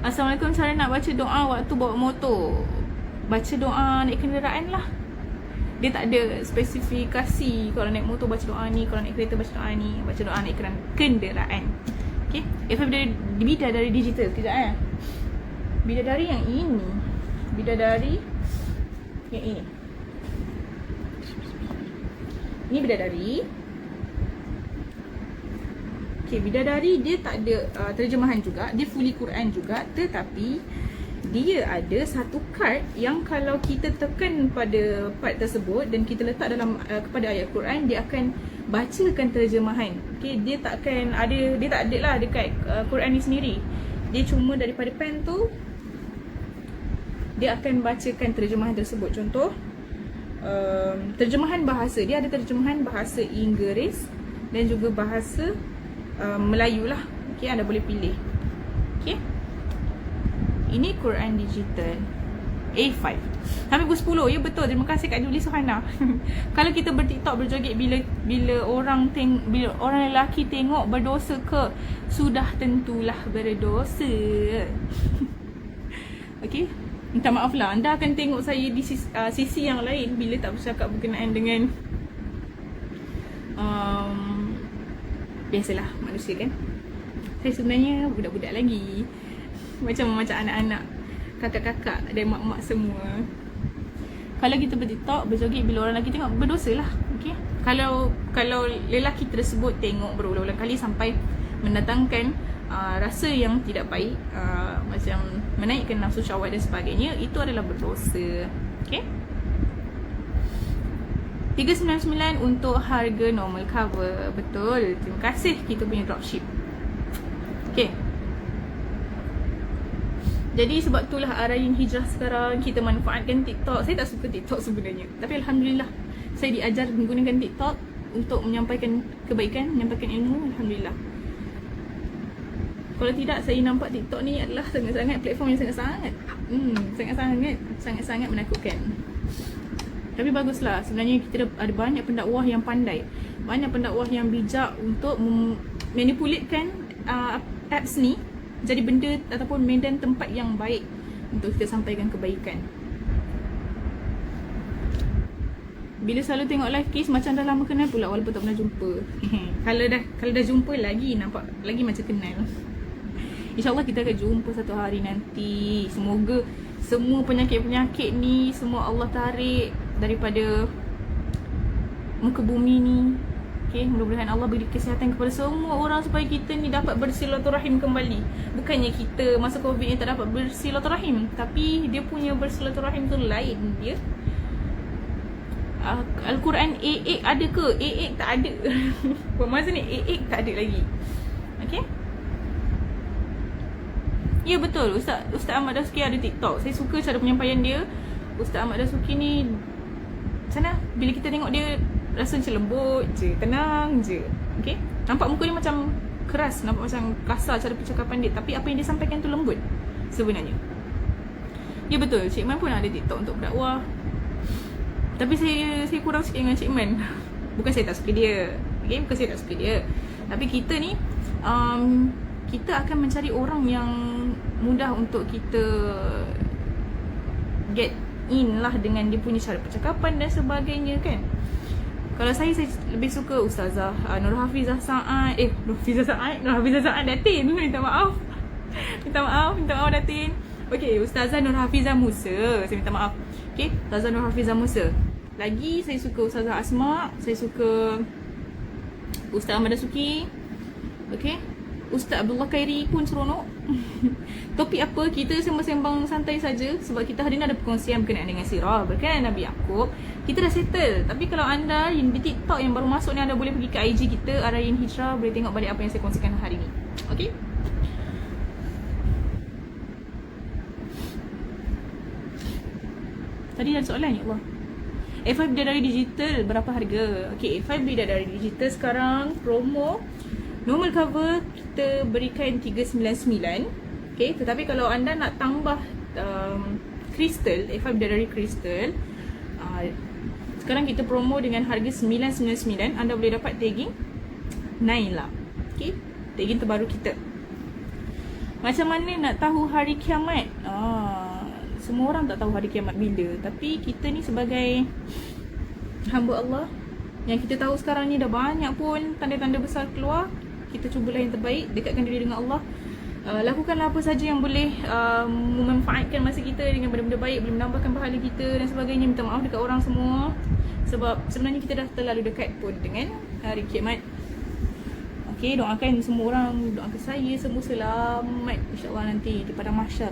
Assalamualaikum, cara nak baca doa waktu bawa motor. Baca doa naik kenderaan lah. Dia tak ada spesifikasi kalau naik motor baca doa ni, kalau naik kereta baca doa ni. Baca doa naik kenderaan. Okay, A5 Bidadari Digital. Tidak Bidadari yang ini. Bidadari yang ini. Ni Bidadari. Okay, Bidadari dia tak ada terjemahan juga. Dia fully Quran juga. Tetapi dia ada satu kad yang kalau kita tekan pada part tersebut dan kita letak dalam kepada ayat Quran, dia akan bacakan terjemahan. Okay, dia tak ada lah dekat Quran ni sendiri. Dia cuma daripada pen tu dia akan bacakan terjemahan tersebut. Contoh terjemahan bahasa. Dia ada terjemahan bahasa Inggeris dan juga bahasa Melayu lah. Okay, anda boleh pilih. Okay, ini Quran digital A5 sampai pukul 10. Ya betul, terima kasih Kak Julie Suhana. Kalau kita bertiktok berjoget bila orang lelaki tengok berdosa ke? Sudah tentulah berdosa. Okay, minta maaf lah, anda akan tengok saya di sisi yang lain bila tak bercakap berkenaan dengan biasalah manusia kan. Saya sebenarnya budak-budak lagi, macam anak-anak, kakak-kakak dan mak-mak semua. Kalau kita bertiktok berjoget bila orang lelaki tengok berdosa lah. Okay, kalau lelaki tersebut tengok berulang-ulang kali sampai mendatangkan rasa yang tidak baik, macam menaikkan nafsu syahwat dan sebagainya, itu adalah berdosa. Okay, 399 untuk harga normal cover. Betul, terima kasih kita punya dropship. Okay, jadi sebab itulah arahin hijrah sekarang, kita manfaatkan TikTok. Saya tak suka TikTok sebenarnya, tapi Alhamdulillah saya diajar menggunakan TikTok untuk menyampaikan kebaikan, menyampaikan ilmu. Alhamdulillah. Kalau tidak, saya nampak TikTok ni adalah sangat-sangat platform yang sangat-sangat menakutkan. Tapi baguslah, sebenarnya kita ada banyak pendakwah yang pandai, banyak pendakwah yang bijak untuk manipulatekan apps ni jadi benda ataupun medan tempat yang baik untuk kita sampaikan kebaikan. Bila selalu tengok live case macam dah lama kenal pula walaupun tak pernah jumpa. Kalau dah jumpa lagi, nampak lagi macam kenal. InsyaAllah kita akan jumpa satu hari nanti. Semoga semua penyakit-penyakit ni semua Allah tarik daripada muka bumi ni. Okay, mudah-mudahan Allah beri kesihatan kepada semua orang supaya kita ni dapat bersilaturahim kembali. Bukannya kita masa COVID ni tak dapat bersilaturahim, tapi dia punya bersilaturahim tu lain dia. Al-Quran A8 ada ke? A8 tak ada. Masa ni A8 tak ada lagi. Okay, ya betul, Ustaz Ahmad Dasuki ada TikTok. Saya suka cara penyampaian dia. Ustaz Ahmad Dasuki ni sana bila kita tengok dia rasa macam lembut je, tenang je. Okay, nampak muka dia macam keras, nampak macam kasar cara percakapan dia, tapi apa yang dia sampaikan tu lembut sebenarnya. Ya betul, Cik Man pun ada TikTok untuk berdakwah. Tapi saya kurang sikit dengan Cik Man. Bukan saya tak suka dia. Okay, bukan saya tak suka dia. Tapi kita ni kita akan mencari orang yang mudah untuk kita get in lah dengan dia punya cara percakapan dan sebagainya kan. Kalau saya lebih suka Ustazah Nur Hafizah Saad. Nur Hafizah Saad Datin. Minta maaf Datin. Okay, Ustazah Nur Hafizah Musa. Saya minta maaf. Okay, Ustazah Nur Hafizah Musa. Lagi saya suka Ustazah Asma. Saya suka Ustaz Ahmad Dasuki. Okay, Ustaz Abdullah Khairi pun seronok. Topik apa? Kita sembang-sembang santai saja. Sebab kita hari ni ada perkongsian berkenaan dengan sirah, berkenaan Nabi Yaakob. Kita dah settle. Tapi kalau anda yang di TikTok yang baru masuk ni, anda boleh pergi ke IG kita Arayin Hijrah. Boleh tengok balik apa yang saya kongsikan hari ni. Okay. Tadi ada soalan ya Allah. A5 bidadari digital berapa harga? Okay, A5 bidadari digital sekarang promo. Normal cover kita berikan 399. Okay, tetapi kalau anda nak tambah kristal, A5 bidadari kristal, sekarang kita promo dengan harga 999. Anda boleh dapat tagging Naila. Okay, tagging terbaru kita. Macam mana nak tahu hari kiamat? Semua orang tak tahu hari kiamat bila. Tapi kita ni sebagai hamba Allah, yang kita tahu sekarang ni dah banyak pun tanda-tanda besar keluar. Kita cubalah yang terbaik, dekatkan diri dengan Allah. Lakukanlah apa saja yang boleh memanfaatkan masa kita dengan benda-benda baik, boleh menambahkan pahala kita dan sebagainya. Minta maaf dekat orang semua. Sebab sebenarnya kita dah terlalu dekat pun dengan hari kiamat. Okay, doakan semua orang, doakan saya semua selamat InsyaAllah nanti di padang mahsyar.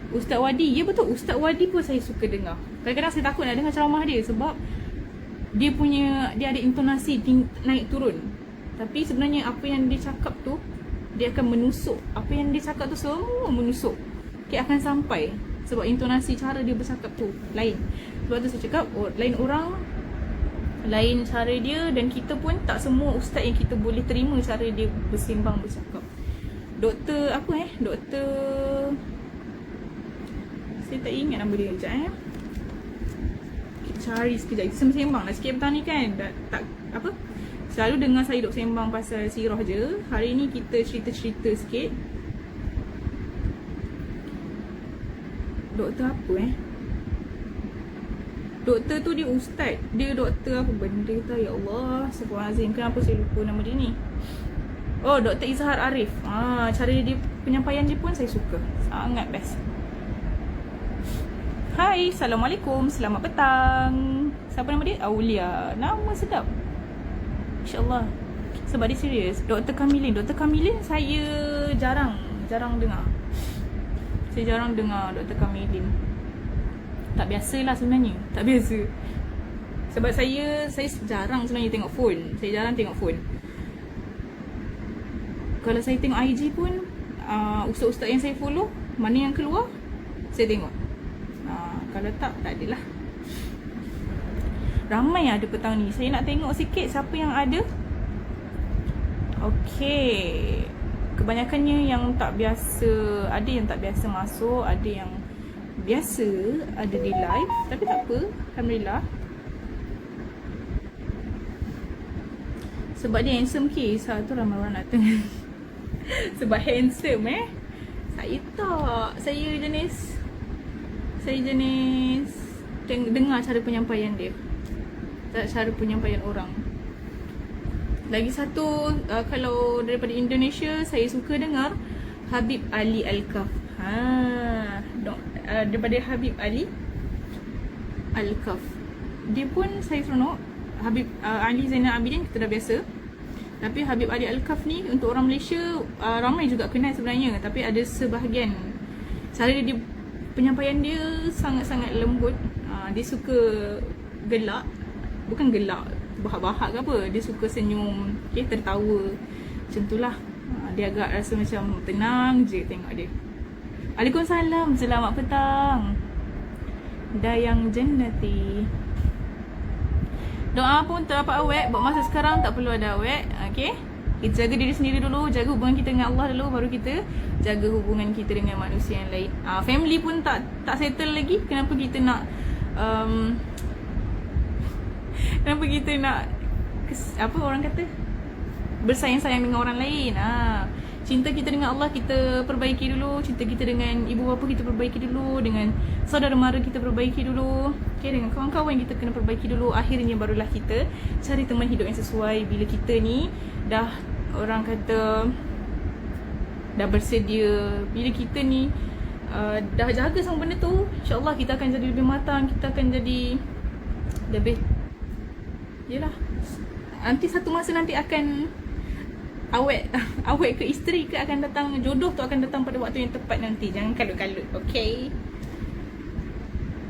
Ustaz Wadi, ya betul, Ustaz Wadi pun saya suka dengar. Kadang-kadang saya takut nak dengar ceramah dia sebab dia ada intonasi naik turun. Tapi sebenarnya apa yang dia cakap tu, dia akan menusuk. Apa yang dia cakap tu semua menusuk. Dia akan sampai. Sebab intonasi cara dia bercakap tu lain. Sebab tu saya cakap, lain orang, lain cara dia. Dan kita pun tak semua ustaz yang kita boleh terima cara dia bersembang, bercakap. Doktor apa Doktor, saya tak ingat nama dia sekejap Kita cari sekejap. Kita sembang lah sikit petang ni kan. Tak apa, selalu dengar saya duk sembang pasal sirah je. Hari ni kita cerita-cerita sikit. Doktor apa Doktor tu dia ustaz. Dia doktor apa benda tu, ya Allah, Astagfirullahalazim, kenapa saya lupa nama dia ni. Dr. Izhar Arif. Cara dia penyampaian dia pun saya suka. Sangat best. Hai, Assalamualaikum, selamat petang. Siapa nama dia? Aulia. Nama sedap, InsyaAllah. Sebab dia serius. Dr. Kamilin saya jarang dengar. Saya jarang dengar Dr. Kamilin. Tak biasalah sebenarnya. Tak biasa. Sebab saya jarang sebenarnya tengok phone. Saya jarang tengok phone. Kalau saya tengok IG pun, ustaz-ustaz yang saya follow, mana yang keluar, saya tengok. Kalau tak adalah. Ramai ada petang ni. Saya nak tengok sikit siapa yang ada. Okay, kebanyakannya yang tak biasa. Ada yang tak biasa masuk, ada yang biasa ada di live. Tapi tak apa, Alhamdulillah. Sebab dia handsome case, tu ramai orang nak tengok. Sebab handsome Saya tak. Saya jenis dengar cara penyampaian dia, cara penyampaian orang. Lagi satu, kalau daripada Indonesia, saya suka dengar Habib Ali Al-Kaf. Daripada Habib Ali Al-Kaf, dia pun saya seronok. Habib Ali Zainal Abidin kita dah biasa. Tapi Habib Ali Al-Kaf ni untuk orang Malaysia ramai juga kenal sebenarnya. Tapi ada sebahagian cara dia, penyampaian dia sangat-sangat lembut. Dia suka gelak. Bukan gelak bahak-bahak ke apa. Dia suka senyum, tertawa. Macam tu lah. Dia agak rasa macam tenang je tengok dia. Waalaikumsalam, selamat petang Dayang Jannati. Doa pun tak dapat awet. Buat masa sekarang tak perlu ada awet. Okay, kita jaga diri sendiri dulu. Jaga hubungan kita dengan Allah dulu, baru kita jaga hubungan kita dengan manusia yang lain. Family pun tak settle lagi. Kenapa kita nak kenapa kita nak apa orang kata, bersayang-sayang dengan orang lain. Cinta kita dengan Allah kita perbaiki dulu. Cinta kita dengan ibu bapa kita perbaiki dulu. Dengan saudara mara kita perbaiki dulu. Okay, dengan kawan-kawan kita kena perbaiki dulu. Akhirnya barulah kita cari teman hidup yang sesuai. Bila kita ni dah, orang kata, dah bersedia, bila kita ni dah jaga sama benda tu, insyaAllah kita akan jadi lebih matang. Kita akan jadi lebih, yelah, nanti satu masa nanti akan awet ke isteri ke akan datang, jodoh tu akan datang pada waktu yang tepat nanti. Jangan kalut-kalut, okay?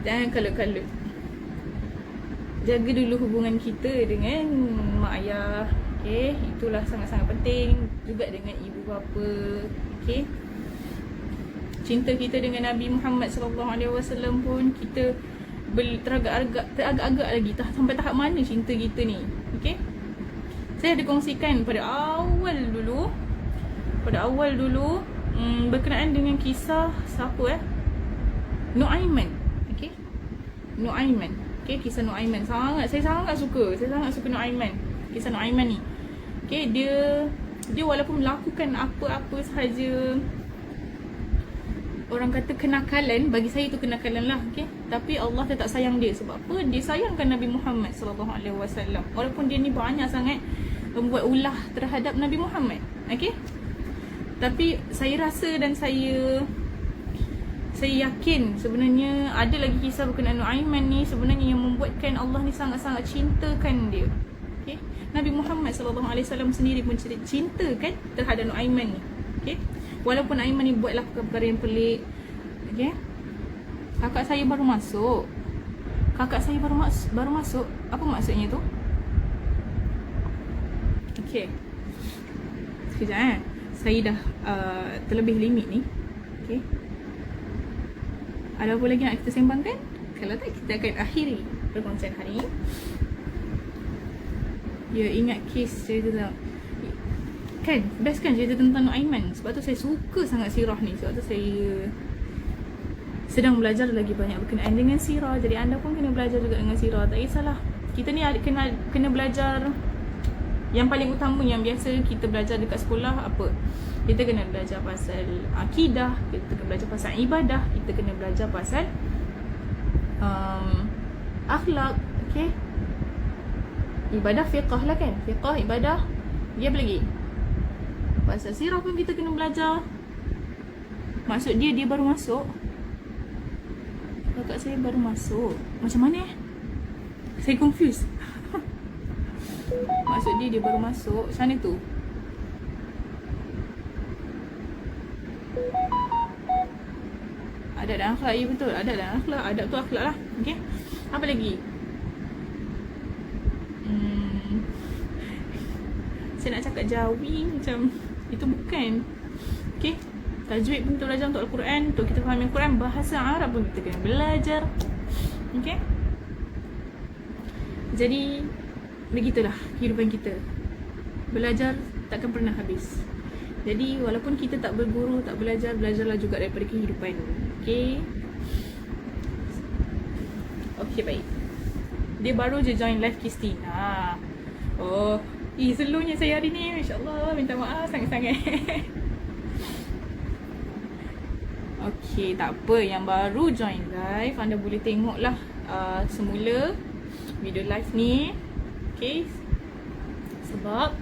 Jangan kalut-kalut. Jaga dulu hubungan kita dengan mak ayah, okay? Itulah sangat-sangat penting. Juga dengan ibu bapa, okay? Cinta kita dengan Nabi Muhammad SAW pun kita teragak-agak lagi sampai tahap mana cinta kita ni, okay? Saya ada kongsikan pada awal dulu berkenaan dengan kisah siapa Nuaiman. Okay, Nuaiman. Okay, kisah Nuaiman. Saya sangat suka Nuaiman. Kisah Nuaiman ni. Okay, dia walaupun melakukan apa-apa sahaja, orang kata kenakalan, bagi saya itu kenakalan lah, okay? Tapi Allah tetap sayang dia. Sebab apa? Dia sayangkan Nabi Muhammad SAW. Walaupun dia ni banyak sangat membuat ulah terhadap Nabi Muhammad, okay? Tapi saya rasa dan saya yakin sebenarnya ada lagi kisah berkenaan Nuaiman ni sebenarnya yang membuatkan Allah ni sangat-sangat cintakan dia, okay? Nabi Muhammad SAW sendiri pun cintakan terhadap Nuaiman ni, okay? Walaupun Aiman ni buatlah perkara yang pelik, okay? Kakak saya baru masuk. Apa maksudnya tu? Okay, sekejap saya dah terlebih limit ni, okay? Ada apa lagi nak kita sembangkan? Kalau tak, kita akan akhiri perkongsian hari ini. Ya, ingat kes cerita tentang, kan, best kan cerita tentang Nuaiman. Sebab tu saya suka sangat sirah ni. Sebab tu saya sedang belajar lagi banyak berkenaan dengan sirah. Jadi anda pun kena belajar juga dengan sirah. Tak kisahlah, kita ni kena belajar. Yang paling utama yang biasa kita belajar dekat sekolah apa? Kita kena belajar pasal akidah, kita kena belajar pasal ibadah, kita kena belajar pasal akhlak, okay? Ibadah fiqah lah kan? Fiqah, ibadah, dia apa lagi? Pasal sirah pun kita kena belajar. Maksud dia baru masuk. Kakak saya baru masuk. Macam mana Saya confused. Maksud dia baru masuk. Macam mana tu? Adab dan akhlak, ya betul. Adab dan akhlak. Adab tu akhlak lah, okay? Apa lagi? Saya nak cakap jawi macam itu bukan, okay? Tajwid pun kita belajar untuk Al-Quran. Untuk kita fahami Al-Quran, bahasa Arab pun kita kena belajar, okay? Jadi begitulah kehidupan kita. Belajar takkan pernah habis. Jadi walaupun kita tak berguru, tak belajar, belajarlah juga daripada kehidupan, okay? Okay, baik. Dia baru je join live Christina. Oh, slownya saya hari ni, insyaAllah. Minta maaf sangat-sangat. Okay, tak apa. Yang baru join live, anda boleh tengoklah semula video live ni, okay? Sebab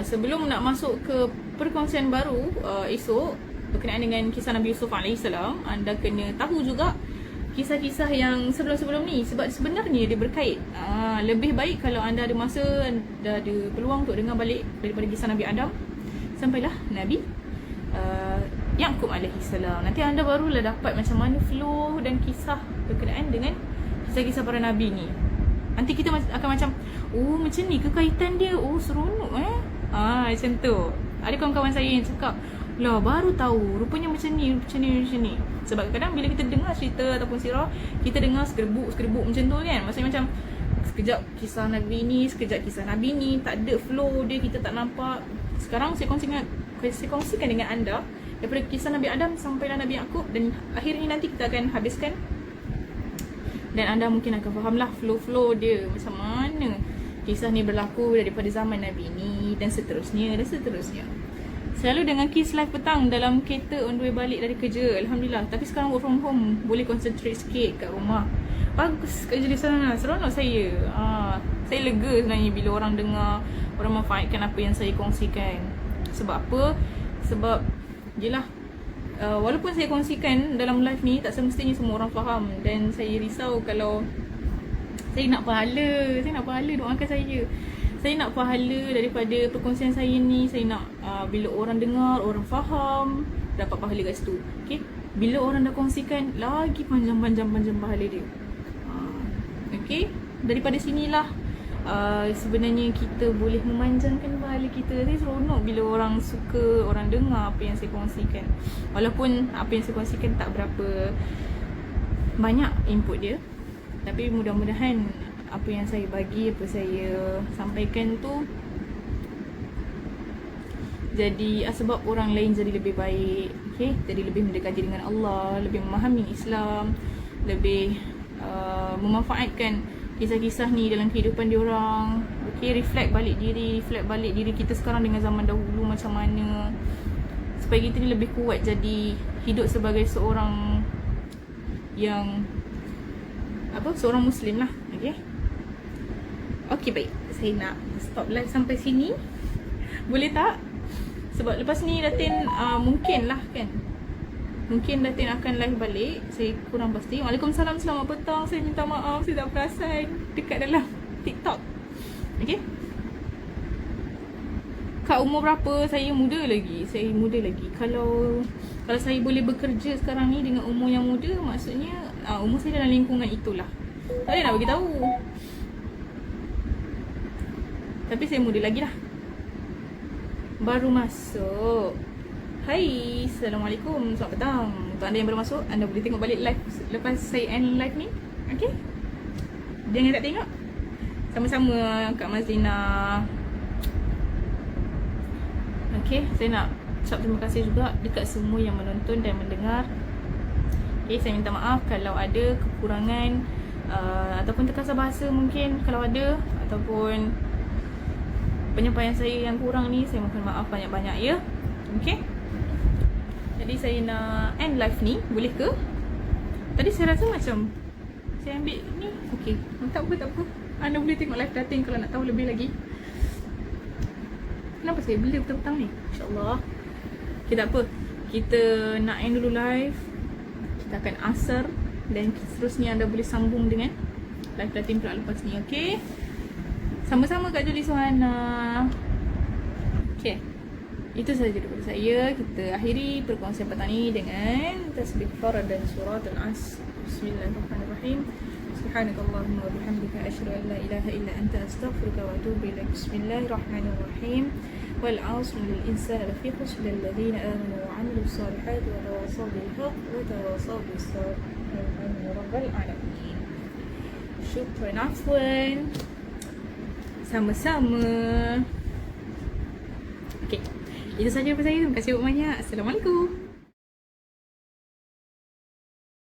sebelum nak masuk ke perkongsian baru esok berkenaan dengan kisah Nabi Yusuf AS, anda kena tahu juga kisah-kisah yang sebelum-sebelum ni. Sebab sebenarnya dia berkait. Lebih baik kalau anda ada masa, anda ada peluang untuk dengar balik daripada kisah Nabi Adam sampailah Nabi Yaqub AS. Nanti anda barulah dapat macam mana flow dan kisah berkenaan dengan kisah-kisah para Nabi ni. Nanti kita akan macam, oh macam ni ke kaitan dia, oh seronok macam tu. Ada kawan-kawan saya yang cakap, lah baru tahu rupanya macam ni. Sebab kadang bila kita dengar cerita ataupun sirah, kita dengar sekerbuk macam tu kan. Maksudnya macam sekejap kisah Nabi ni, sekejap kisah Nabi ni, tak ada flow dia, kita tak nampak. Sekarang saya kongsikan dengan anda daripada kisah Nabi Adam sampailah Nabi Yaqub, dan akhirnya nanti kita akan habiskan dan anda mungkin akan fahamlah flow dia macam mana kisah ni berlaku daripada zaman Nabi ni dan seterusnya. Selalu dengan Kiss live petang dalam kereta on the way balik dari kerja. Alhamdulillah. Tapi sekarang work from home, boleh concentrate sikit kat rumah. Bagus kerja di sana. Seronok saya. Saya lega sebenarnya bila orang dengar, orang manfaatkan apa yang saya kongsikan. Sebab apa? Sebab yelah, walaupun saya kongsikan dalam live ni, tak semestinya semua orang faham. Dan saya risau kalau saya nak pahala. Saya nak pahala, doakan saya. Saya nak pahala daripada perkongsian saya ni. Saya nak bila orang dengar, orang faham, dapat pahala kat situ. Okay? Bila orang dah kongsikan, lagi panjang pahala dia. Okay? Daripada sinilah sebenarnya kita boleh memanjangkan pahala kita. Saya seronok bila orang suka, orang dengar apa yang saya kongsikan. Walaupun apa yang saya kongsikan tak berapa banyak input dia, tapi mudah-mudahan apa yang saya bagi, apa saya sampaikan tu jadi sebab orang lain jadi lebih baik. Okay? Jadi lebih mendekati dengan Allah, lebih memahami Islam, lebih memanfaatkan kisah-kisah ni dalam kehidupan diorang. Okay? Reflect balik diri kita sekarang dengan zaman dahulu macam mana, supaya kita ni lebih kuat jadi hidup sebagai seorang yang seorang Muslim lah. Okay? Okay, baik. Saya nak stop live sampai sini. Boleh tak? Sebab lepas ni Datin mungkin lah kan, mungkin Datin akan live balik. Saya kurang pasti. Waalaikumsalam, selamat petang. Saya minta maaf, saya tak perasan dekat dalam TikTok. Okay? Kat umur berapa? Saya muda lagi. Kalau saya boleh bekerja sekarang ni dengan umur yang muda, maksudnya umur saya dalam lingkungan itulah. Tak boleh nak bagi tahu. Tapi saya muda lagi lah. Baru masuk. Hai, Assalamualaikum, selamat petang. Untuk anda yang baru masuk, anda boleh tengok balik live lepas saya end live ni. Okay? Jangan tak tengok. Sama-sama Kak Mazlina. Okay, saya nak ucap terima kasih juga dekat semua yang menonton dan mendengar. Okay, saya minta maaf kalau ada kekurangan ataupun terkasar bahasa mungkin kalau ada, ataupun penyampaian saya yang kurang ni, saya mohon maaf banyak-banyak ya. Okay? Jadi saya nak end live ni, boleh ke? Tadi saya rasa macam saya ambil ni. Okay, tak apa. Anda boleh tengok live Datin kalau nak tahu lebih lagi. Kenapa saya beli petang-petang ni? InsyaAllah. Okay, tak apa. Kita nak end dulu live. Kita akan asar. Dan seterusnya anda boleh sambung dengan live Datin pula lepas ni. Okay? Sama-sama Kak Juli Suhana. Okay, itu sahaja daripada saya. Kita akhiri perkongsian petang ni dengan tasbih farad dan surah Al-As. Bismillahirrahmanirrahim. Subhanakallahumma wa bihamdika asyhadu an la ilaha illa anta astaghfiruka wa atubu ilaik. Bismillahirrahmanirrahim. Wal 'asri lil insani lafi khusr illa alladhina amanu wa 'amilus salihati wa tawassaw bil haqq wa tawassaw bis sabr. Alhamdulillahi rabbil alamin. Syukran, afwan. Sama-sama. Okay, itu sahaja daripada saya. Terima kasih banyak. Assalamualaikum.